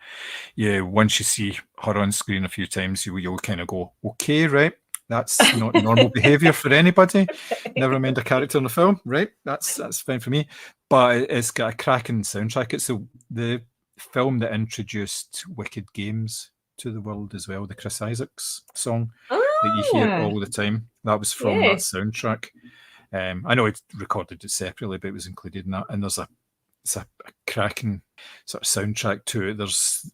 Yeah, once you see her on screen a few times, you'll kind of go, okay, right, that's not normal behavior for anybody. Never mind a character in the film, right? That's fine for me. But it's got a cracking soundtrack. It's the film that introduced Wicked Games to the world as well. The Chris Isaacs song that you hear all the time. That was from that soundtrack. I know it recorded it separately, but it was included in that. And it's a cracking sort of soundtrack to it. There's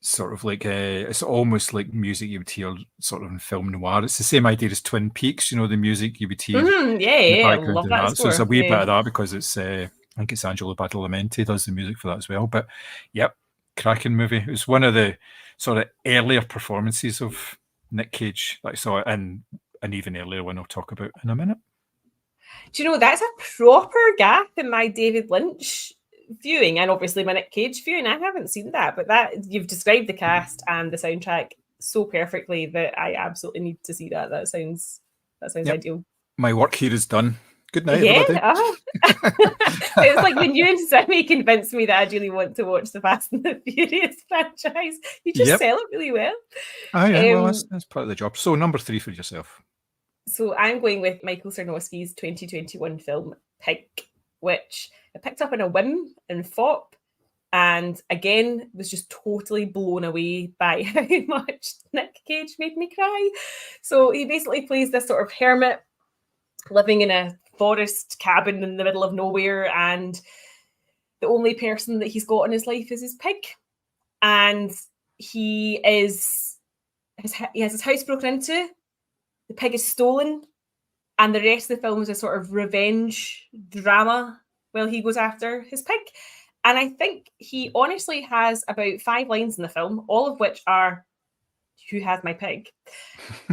sort of like it's almost like music you would hear sort of in film noir. It's the same idea as Twin Peaks, you know, the music you would hear in the background. I love that. So it's a wee bit of that, because it's I think it's Angelo Badalamenti does the music for that as well. But yep, cracking movie. It was one of the sort of earlier performances of Nick Cage that I saw, and an even earlier one I'll talk about in a minute. Do you know, that's a proper gap in my David Lynch viewing, and obviously my Nick Cage viewing. I haven't seen that, but that you've described the cast and the soundtrack so perfectly that I absolutely need to see that. That sounds ideal. My work here is done. Good night, everybody. It's like when you and Sammy convinced me that I really want to watch the Fast and the Furious franchise. You just sell it really well. Oh yeah, well that's part of the job. So number 3 for yourself. So I'm going with Michael Sarnowski's 2021 film Pig, which I picked up on a whim in FOP, and again was just totally blown away by how much Nick Cage made me cry. So he basically plays this sort of hermit living in a forest cabin in the middle of nowhere, and the only person that he's got in his life is his pig. And he has his house broken into, the pig is stolen, and the rest of the film is a sort of revenge drama while he goes after his pig. And I think he honestly has about 5 lines in the film, all of which are who has my pig?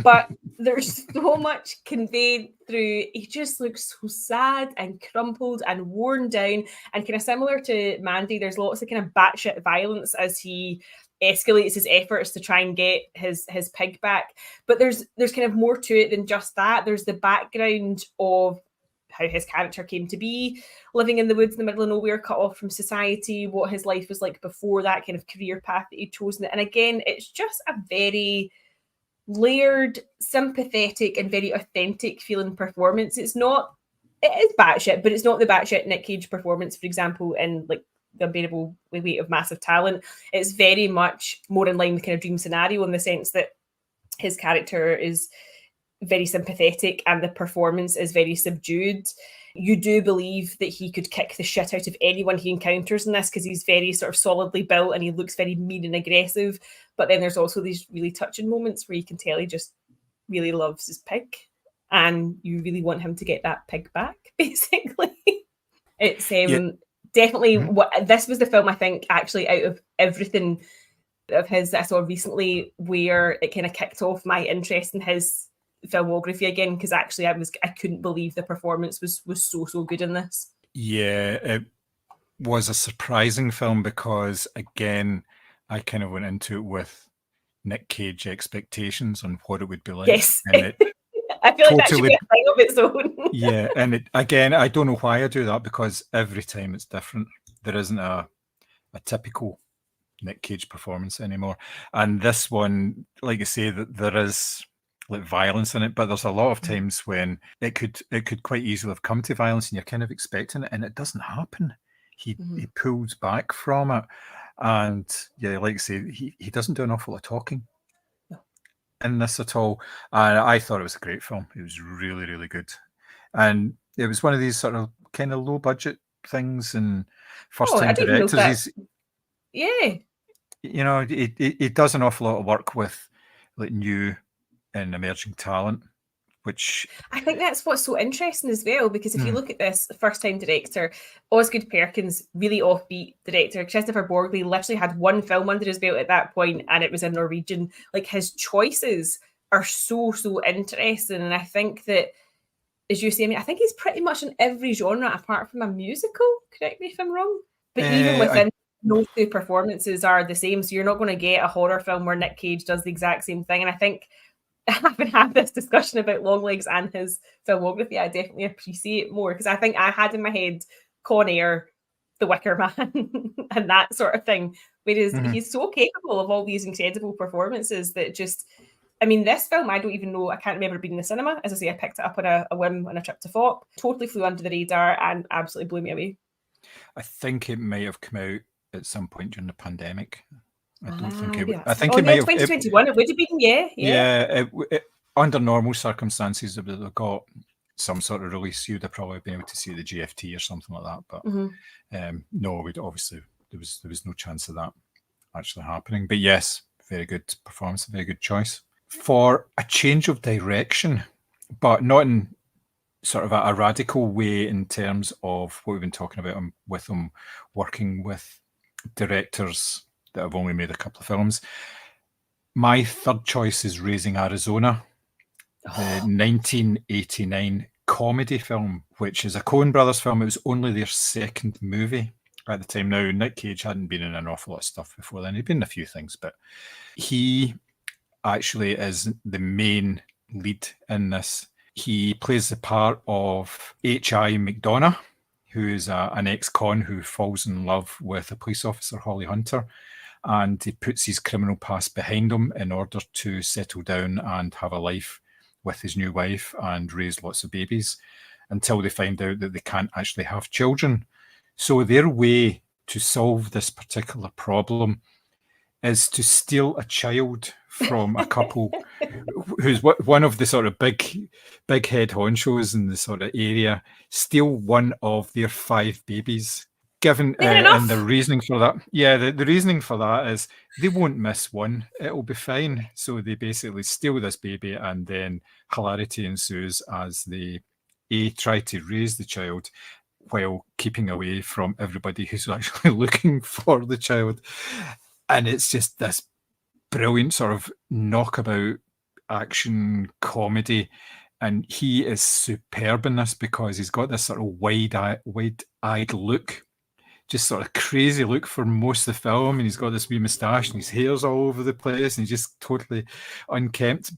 But there's so much conveyed through. He just looks so sad and crumpled and worn down, and kind of similar to Mandy. There's lots of kind of batshit violence as he escalates his efforts to try and get his pig back. But there's kind of more to it than just that. There's the background of how his character came to be, living in the woods in the middle of nowhere, cut off from society, what his life was like before that kind of career path that he'd chosen. And again, it's just a very layered, sympathetic, and very authentic feeling performance. It is batshit, but it's not the batshit Nick Cage performance, for example, in like The Unbearable Weight of Massive Talent. It's very much more in line with kind of Dream Scenario in the sense that his character is very sympathetic and the performance is very subdued. You do believe that he could kick the shit out of anyone he encounters in this because he's very sort of solidly built and he looks very mean and aggressive. But then there's also these really touching moments where you can tell he just really loves his pig and you really want him to get that pig back, basically. It's definitely this was the film, I think, actually out of everything of his that I saw recently where it kind of kicked off my interest in his filmography again, because actually I couldn't believe the performance was so good in this. Yeah, it was a surprising film because again I kind of went into it with Nick Cage expectations on what it would be like. Yes. And it I feel like that should be a thing of its own. Yeah, and again I don't know why I do that because every time it's different. There isn't a typical Nick Cage performance anymore. And this one, like I say, that there is like violence in it, but there's a lot of times when it could quite easily have come to violence and you're kind of expecting it and it doesn't happen. He pulls back from it, and yeah, like I say, he doesn't do an awful lot of talking in this at all. And I thought it was a great film. It was really, really good, and it was one of these sort of kind of low budget things and first time directors. Yeah, you know, he does an awful lot of work with like new and emerging talent, which I think that's what's so interesting as well, because if you look at this first time director, Osgood Perkins, really offbeat director. Christopher Borgley literally had one film under his belt at that point and it was in Norwegian. Like, his choices are so interesting, and I think that, as you say, I mean, I think he's pretty much in every genre apart from a musical, correct me if I'm wrong, but even within no two performances are the same, so you're not going to get a horror film where Nick Cage does the exact same thing. And I think, having had this discussion about Longlegs and his filmography, I definitely appreciate more, because I think I had in my head Con Air, The Wicker Man, and that sort of thing. Whereas he's so capable of all these incredible performances that just, I mean, this film, I don't even know, I can't remember being in the cinema. As I say, I picked it up on a whim on a trip to FOP, totally flew under the radar and absolutely blew me away. I think it might have come out at some point during the pandemic. I don't think it. Yeah. I think it might have. 2021. It would have been, yeah. Under normal circumstances, if they've got some sort of release, you'd have probably been able to see the GFT or something like that. But no, obviously there was no chance of that actually happening. But yes, very good performance, a very good choice for a change of direction, but not in sort of a radical way in terms of what we've been talking about with him working with directors that have only made a couple of films. My third choice is Raising Arizona, the 1989 comedy film, which is a Coen Brothers film. It was only their second movie at the time. Now, Nick Cage hadn't been in an awful lot of stuff before then. He'd been in a few things, but he actually is the main lead in this. He plays the part of H.I. McDonough, who is an ex-con who falls in love with a police officer, Holly Hunter, and he puts his criminal past behind him in order to settle down and have a life with his new wife and raise lots of babies until they find out that they can't actually have children. So their way to solve this particular problem is to steal a child from a couple who's one of the sort of big head honchos in the sort of area, steal one of their 5 babies. Given and the reasoning for that, the reasoning for that is they won't miss one; it'll be fine. So they basically steal this baby, and then hilarity ensues as they try to raise the child while keeping away from everybody who's actually looking for the child. And it's just this brilliant sort of knockabout action comedy. And he is superb in this because he's got this sort of wide-eyed look, just sort of crazy look for most of the film. And he's got this wee moustache and his hair's all over the place and he's just totally unkempt.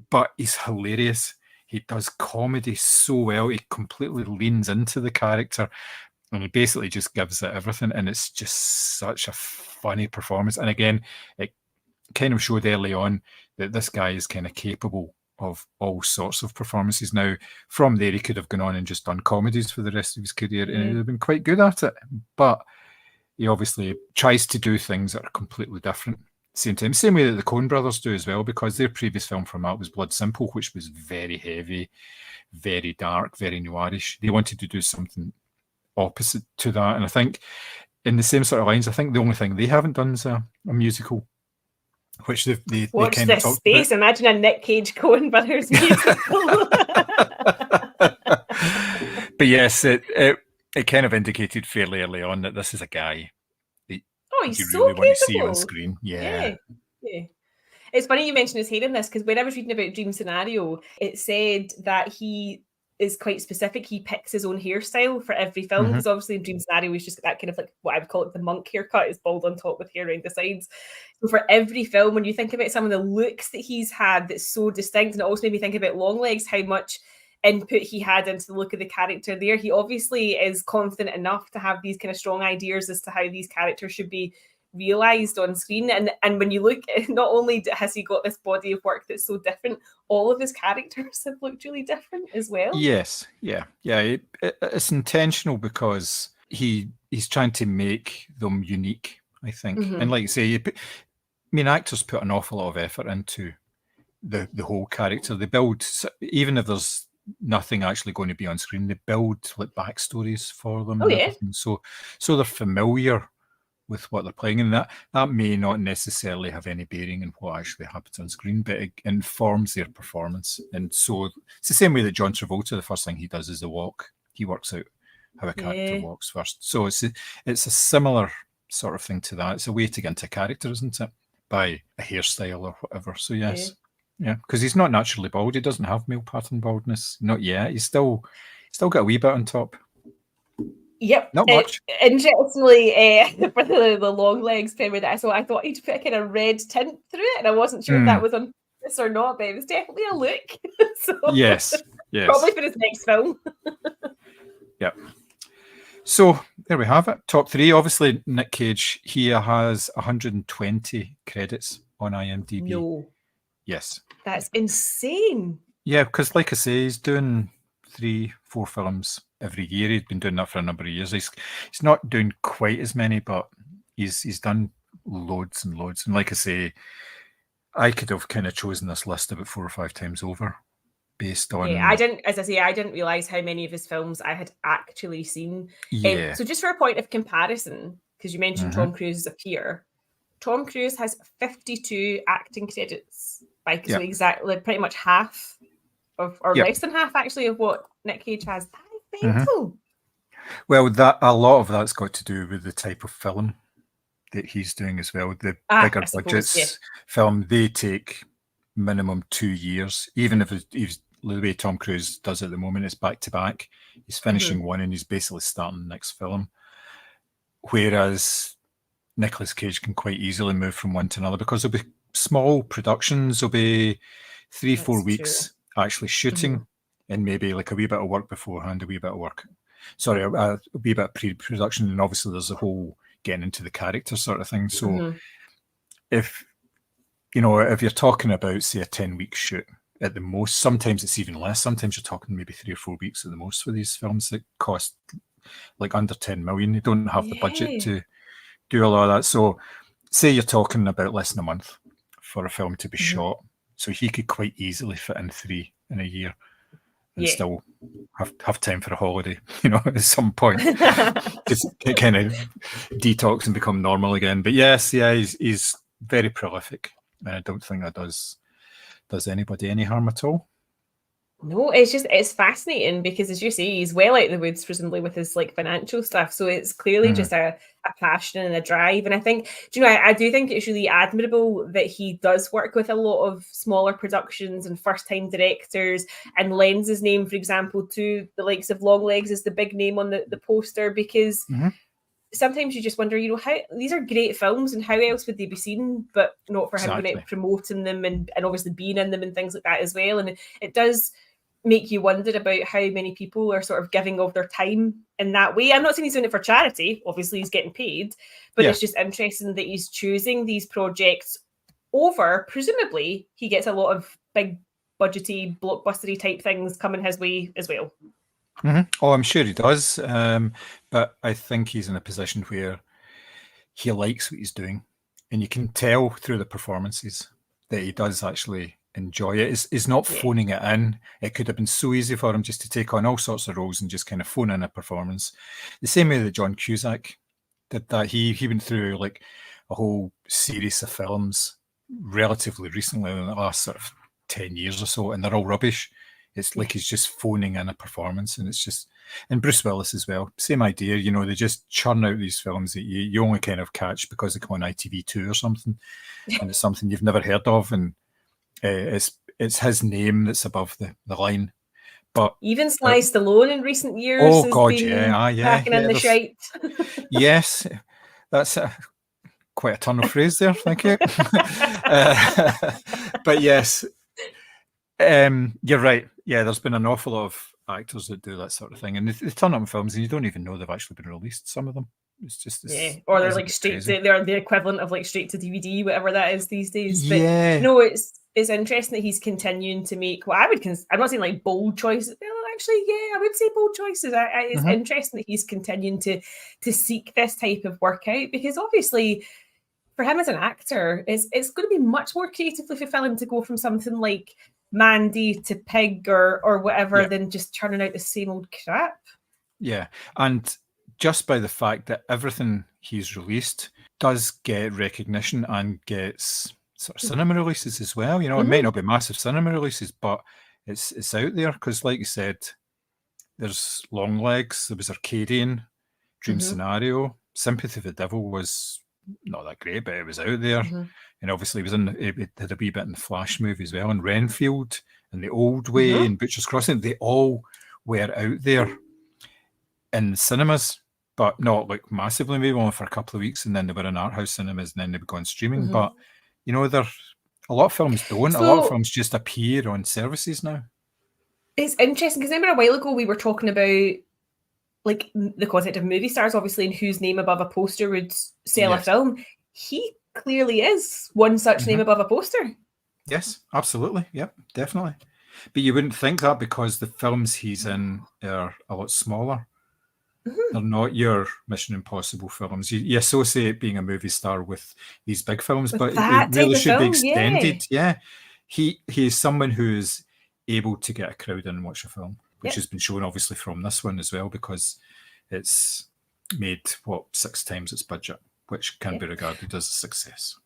But he's hilarious. He does comedy so well. He completely leans into the character and he basically just gives it everything. And it's just such a funny performance. And again, it kind of showed early on that this guy is kind of capable of all sorts of performances. Now, from there, he could have gone on and just done comedies for the rest of his career, and he'd have been quite good at it. But he obviously tries to do things that are completely different. Same time, same way that the Coen brothers do as well, because their previous film format was Blood Simple, which was very heavy, very dark, very noirish. They wanted to do something opposite to that, and I think in the same sort of lines, I think the only thing they haven't done is a musical. Which they watch kind of this talked space. about. Imagine a Nick Cage Coen Brothers musical. But yes, it kind of indicated fairly early on that this is a guy that he's you so really want to see capable on screen. Yeah. It's funny you mentioned his hair in this, because when I was reading about Dream Scenario, it said that he is quite specific. He picks his own hairstyle for every film, because obviously in Dream Scenario he's just got that kind of like what I would call it the monk haircut, is bald on top with hair around the sides. So for every film, when you think about some of the looks that he's had that's so distinct, and it also made me think about Longlegs, how much input he had into the look of the character there. He obviously is confident enough to have these kind of strong ideas as to how these characters should be realized on screen, and when you look, not only has he got this body of work that's so different, all of his characters have looked really different as well. Yes, it's intentional because he's trying to make them unique, I think. And like you say, actors put an awful lot of effort into the whole character. They build, even if there's nothing actually going to be on screen, they build like backstories for them and everything. So they're familiar with what they're playing, and that may not necessarily have any bearing in what actually happens on screen, but it informs their performance. And so it's the same way that John Travolta, the first thing he does is the walk. He works out how a character walks first. So it's a similar sort of thing to that. It's a way to get into character, isn't it? By a hairstyle or whatever. So yes. Yeah, because he's not naturally bald. He doesn't have male pattern baldness. Not yet. He's still got a wee bit on top. Yep. Not much. Interestingly, for the Longlegs film that I saw, I thought he'd put a kind of red tint through it, and I wasn't sure if that was on purpose or not, but it was definitely a look. So, yes. Probably for his next film. Yep. So there we have it. Top three. Obviously, Nick Cage, he has 120 credits on IMDb. No. Yes. That's insane. Yeah, because like I say, he's doing 3-4 films every year. He's been doing that for a number of years. He's not doing quite as many, but he's done loads and loads. And like I say, I could have kind of chosen this list about 4 or 5 times over based on... Yeah, I didn't realise how many of his films I had actually seen. Yeah. So just for a point of comparison, because you mentioned Tom Cruise as a peer, Tom Cruise has 52 acting credits, so exactly pretty much half or less than half actually of what Nick Cage has. That's mental. Well, a lot of that's got to do with the type of film that he's doing as well. The bigger budgets film, they take minimum 2 years. Even if he's the way Tom Cruise does it at the moment, it's back to back. He's finishing one and he's basically starting the next film. Whereas Nicolas Cage can quite easily move from one to another because there'll be small productions. There'll be 3-4 weeks actually shooting, and maybe like a wee bit of work beforehand, a wee bit of pre-production, and obviously there's a whole getting into the character sort of thing. So if you're talking about, say, a 10-week shoot at the most, sometimes it's even less. Sometimes you're talking maybe 3 or 4 weeks at the most for these films that cost like under 10 million. They don't have the budget to do a lot of that. So say you're talking about less than a month for a film to be shot. So he could quite easily fit in 3 in a year and still have time for a holiday, at some point. Just kind of detox and become normal again. But yes, he's very prolific. And I don't think that does anybody any harm at all. No, it's fascinating because, as you say, he's well out of the woods, presumably with his like financial stuff. So it's clearly just a passion and a drive. And I think, do you know, I do think it's really admirable that he does work with a lot of smaller productions and first-time directors and lends his name, for example, to the likes of Longlegs as the big name on the poster, because sometimes you just wonder, you know, how these are great films and how else would they be seen, but not for him going out promoting them and obviously being in them and things like that as well. And it does make you wonder about how many people are sort of giving of their time in that way. I'm not saying he's doing it for charity, obviously he's getting paid, but it's just interesting that he's choosing these projects over, presumably he gets a lot of big budgety, blockbustery type things coming his way as well. Oh, I'm sure he does. But I think he's in a position where he likes what he's doing. And you can tell through the performances that he does actually enjoy it. He's not phoning it in. It could have been so easy for him just to take on all sorts of roles and just kind of phone in a performance. The same way that John Cusack did that. He went through like a whole series of films relatively recently, in the last sort of 10 years or so, and they're all rubbish. It's like he's just phoning in a performance, and it's just, and Bruce Willis as well, same idea, you know, they just churn out these films that you only kind of catch because they come on ITV2 or something, and it's something you've never heard of, and it's his name that's above the line. But even Sly Stallone in recent years has been packing in the shite. Yes, that's quite a turn of phrase there, thank you. But yes, you're right. Yeah, there's been an awful lot of actors that do that sort of thing, and they turn up in films and you don't even know they've actually been released, some of them. It's just or they're like straight to, they're the equivalent of like straight to DVD, whatever that is these days. But no, it's interesting that he's continuing to make what I would I'm not saying like bold choices. Well, actually, yeah, I would say bold choices. It's interesting that he's continuing to seek this type of work out, because obviously for him as an actor, it's going to be much more creatively fulfilling to go from something like Mandy to Pig or whatever than just churning out the same old crap. Yeah, and just by the fact that everything he's released does get recognition and gets sort of cinema releases as well. You know, it might not be massive cinema releases, but it's out there, because like you said, there's Longlegs, there was Arcadian, Dream Scenario, Sympathy for the Devil was not that great, but it was out there. And obviously it had a wee bit in the Flash movie as well, and Renfield and The Old Way and Butcher's Crossing, they all were out there in the cinemas, but not like massively, maybe only for a couple of weeks, and then they were in art house cinemas, and then they would go on streaming. But you know, a lot of films don't. A lot of films just appear on services now. It's interesting because I remember a while ago we were talking about like the concept of movie stars, obviously, and whose name above a poster would sell a film. He clearly is one such name above a poster. Yes, absolutely. Yep, definitely. But you wouldn't think that, because the films he's in are a lot smaller. They're not your Mission Impossible films. You associate being a movie star with these big films, but it really should be extended. Yeah. He is someone who is able to get a crowd in and watch a film, which has been shown obviously from this one as well, because it's made 6 times its budget, which can be regarded as a success.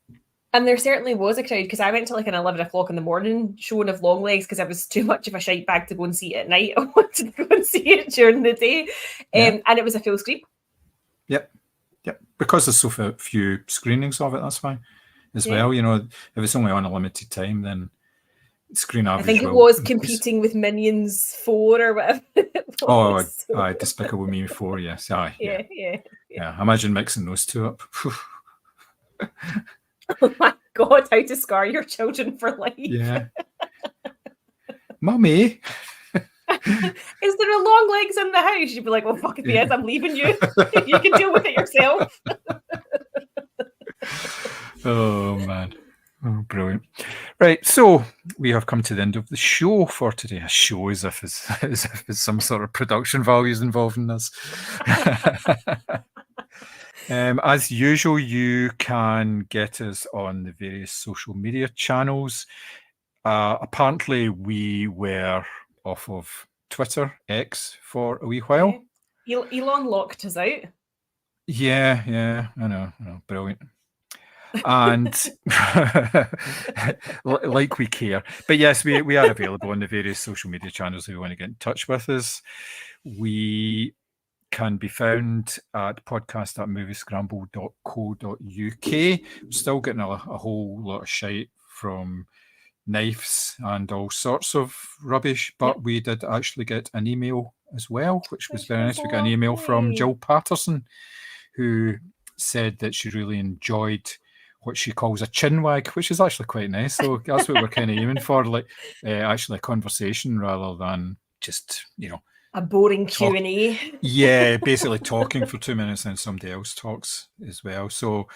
And there certainly was a crowd, because I went to like an 11 o'clock in the morning showing of Longlegs because I was too much of a shite bag to go and see it at night. I wanted to go and see it during the day. And it was a full screen. Yep. Because there's so few screenings of it, that's fine as well. You know, if it's only on a limited time, then screen average. I think it was competing with Minions 4 or whatever. Despicable Me 4, yes. Yeah. Imagine mixing those two up. Oh my God, how to scar your children for life. Yeah. Mummy. Is there a Longlegs in the house? You'd be like, well, fuck it, yes, I'm leaving you. You can deal with it yourself. Oh, man. Oh, brilliant. Right, so we have come to the end of the show for today. A show as if it's some sort of production values involved in this. As usual, you can get us on the various social media channels. Apparently, we were off of Twitter, X, for a wee while. Elon locked us out. Yeah, I know, brilliant. And like we care. But yes, we are available on the various social media channels if you want to get in touch with us. We can be found at podcast@moviescramble.co.uk. We're still getting a whole lot of shite from knives and all sorts of rubbish, but we did actually get an email as well, which was very nice. We got an email from Jill Patterson, who said that she really enjoyed what she calls a chin wag, which is actually quite nice. So that's what we're kind of aiming for, like actually a conversation rather than just, a boring Q&A. Yeah, basically talking for 2 minutes and somebody else talks as well. So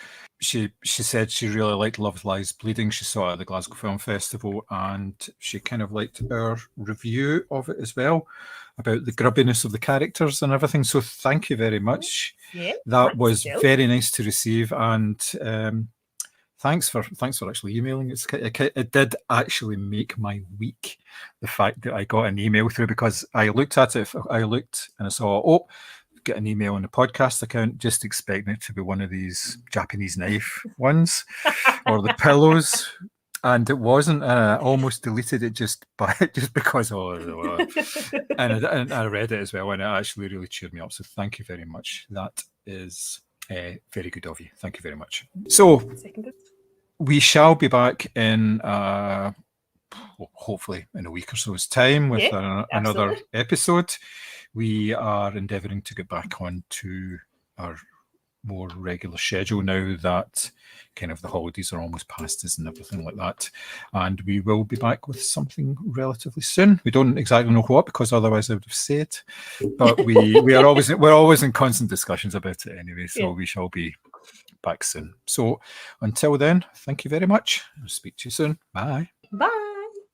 she said she really liked Love Lies Bleeding. She saw it at the Glasgow Film Festival, and she kind of liked our review of it as well, about the grubbiness of the characters and everything. So thank you very much. Yeah, that was very nice to receive, and thanks for actually emailing. It did actually make my week, the fact that I got an email through, because I looked at it. I looked and I saw, get an email on the podcast account, just expecting it to be one of these Japanese knife ones or the pillows, and it wasn't. And I almost deleted it just because and I read it as well, and it actually really cheered me up. So thank you very much. That is very good of you. Thank you very much. So we shall be back in hopefully in a week or so's time with another episode. We are endeavouring to get back on to our more regular schedule now that kind of the holidays are almost past us and everything like that. And we will be back with something relatively soon. We don't exactly know what, because otherwise I would have said, but we're always in constant discussions about it anyway. So we shall be back soon. So until then, thank you very much. I'll speak to you soon. Bye. Bye.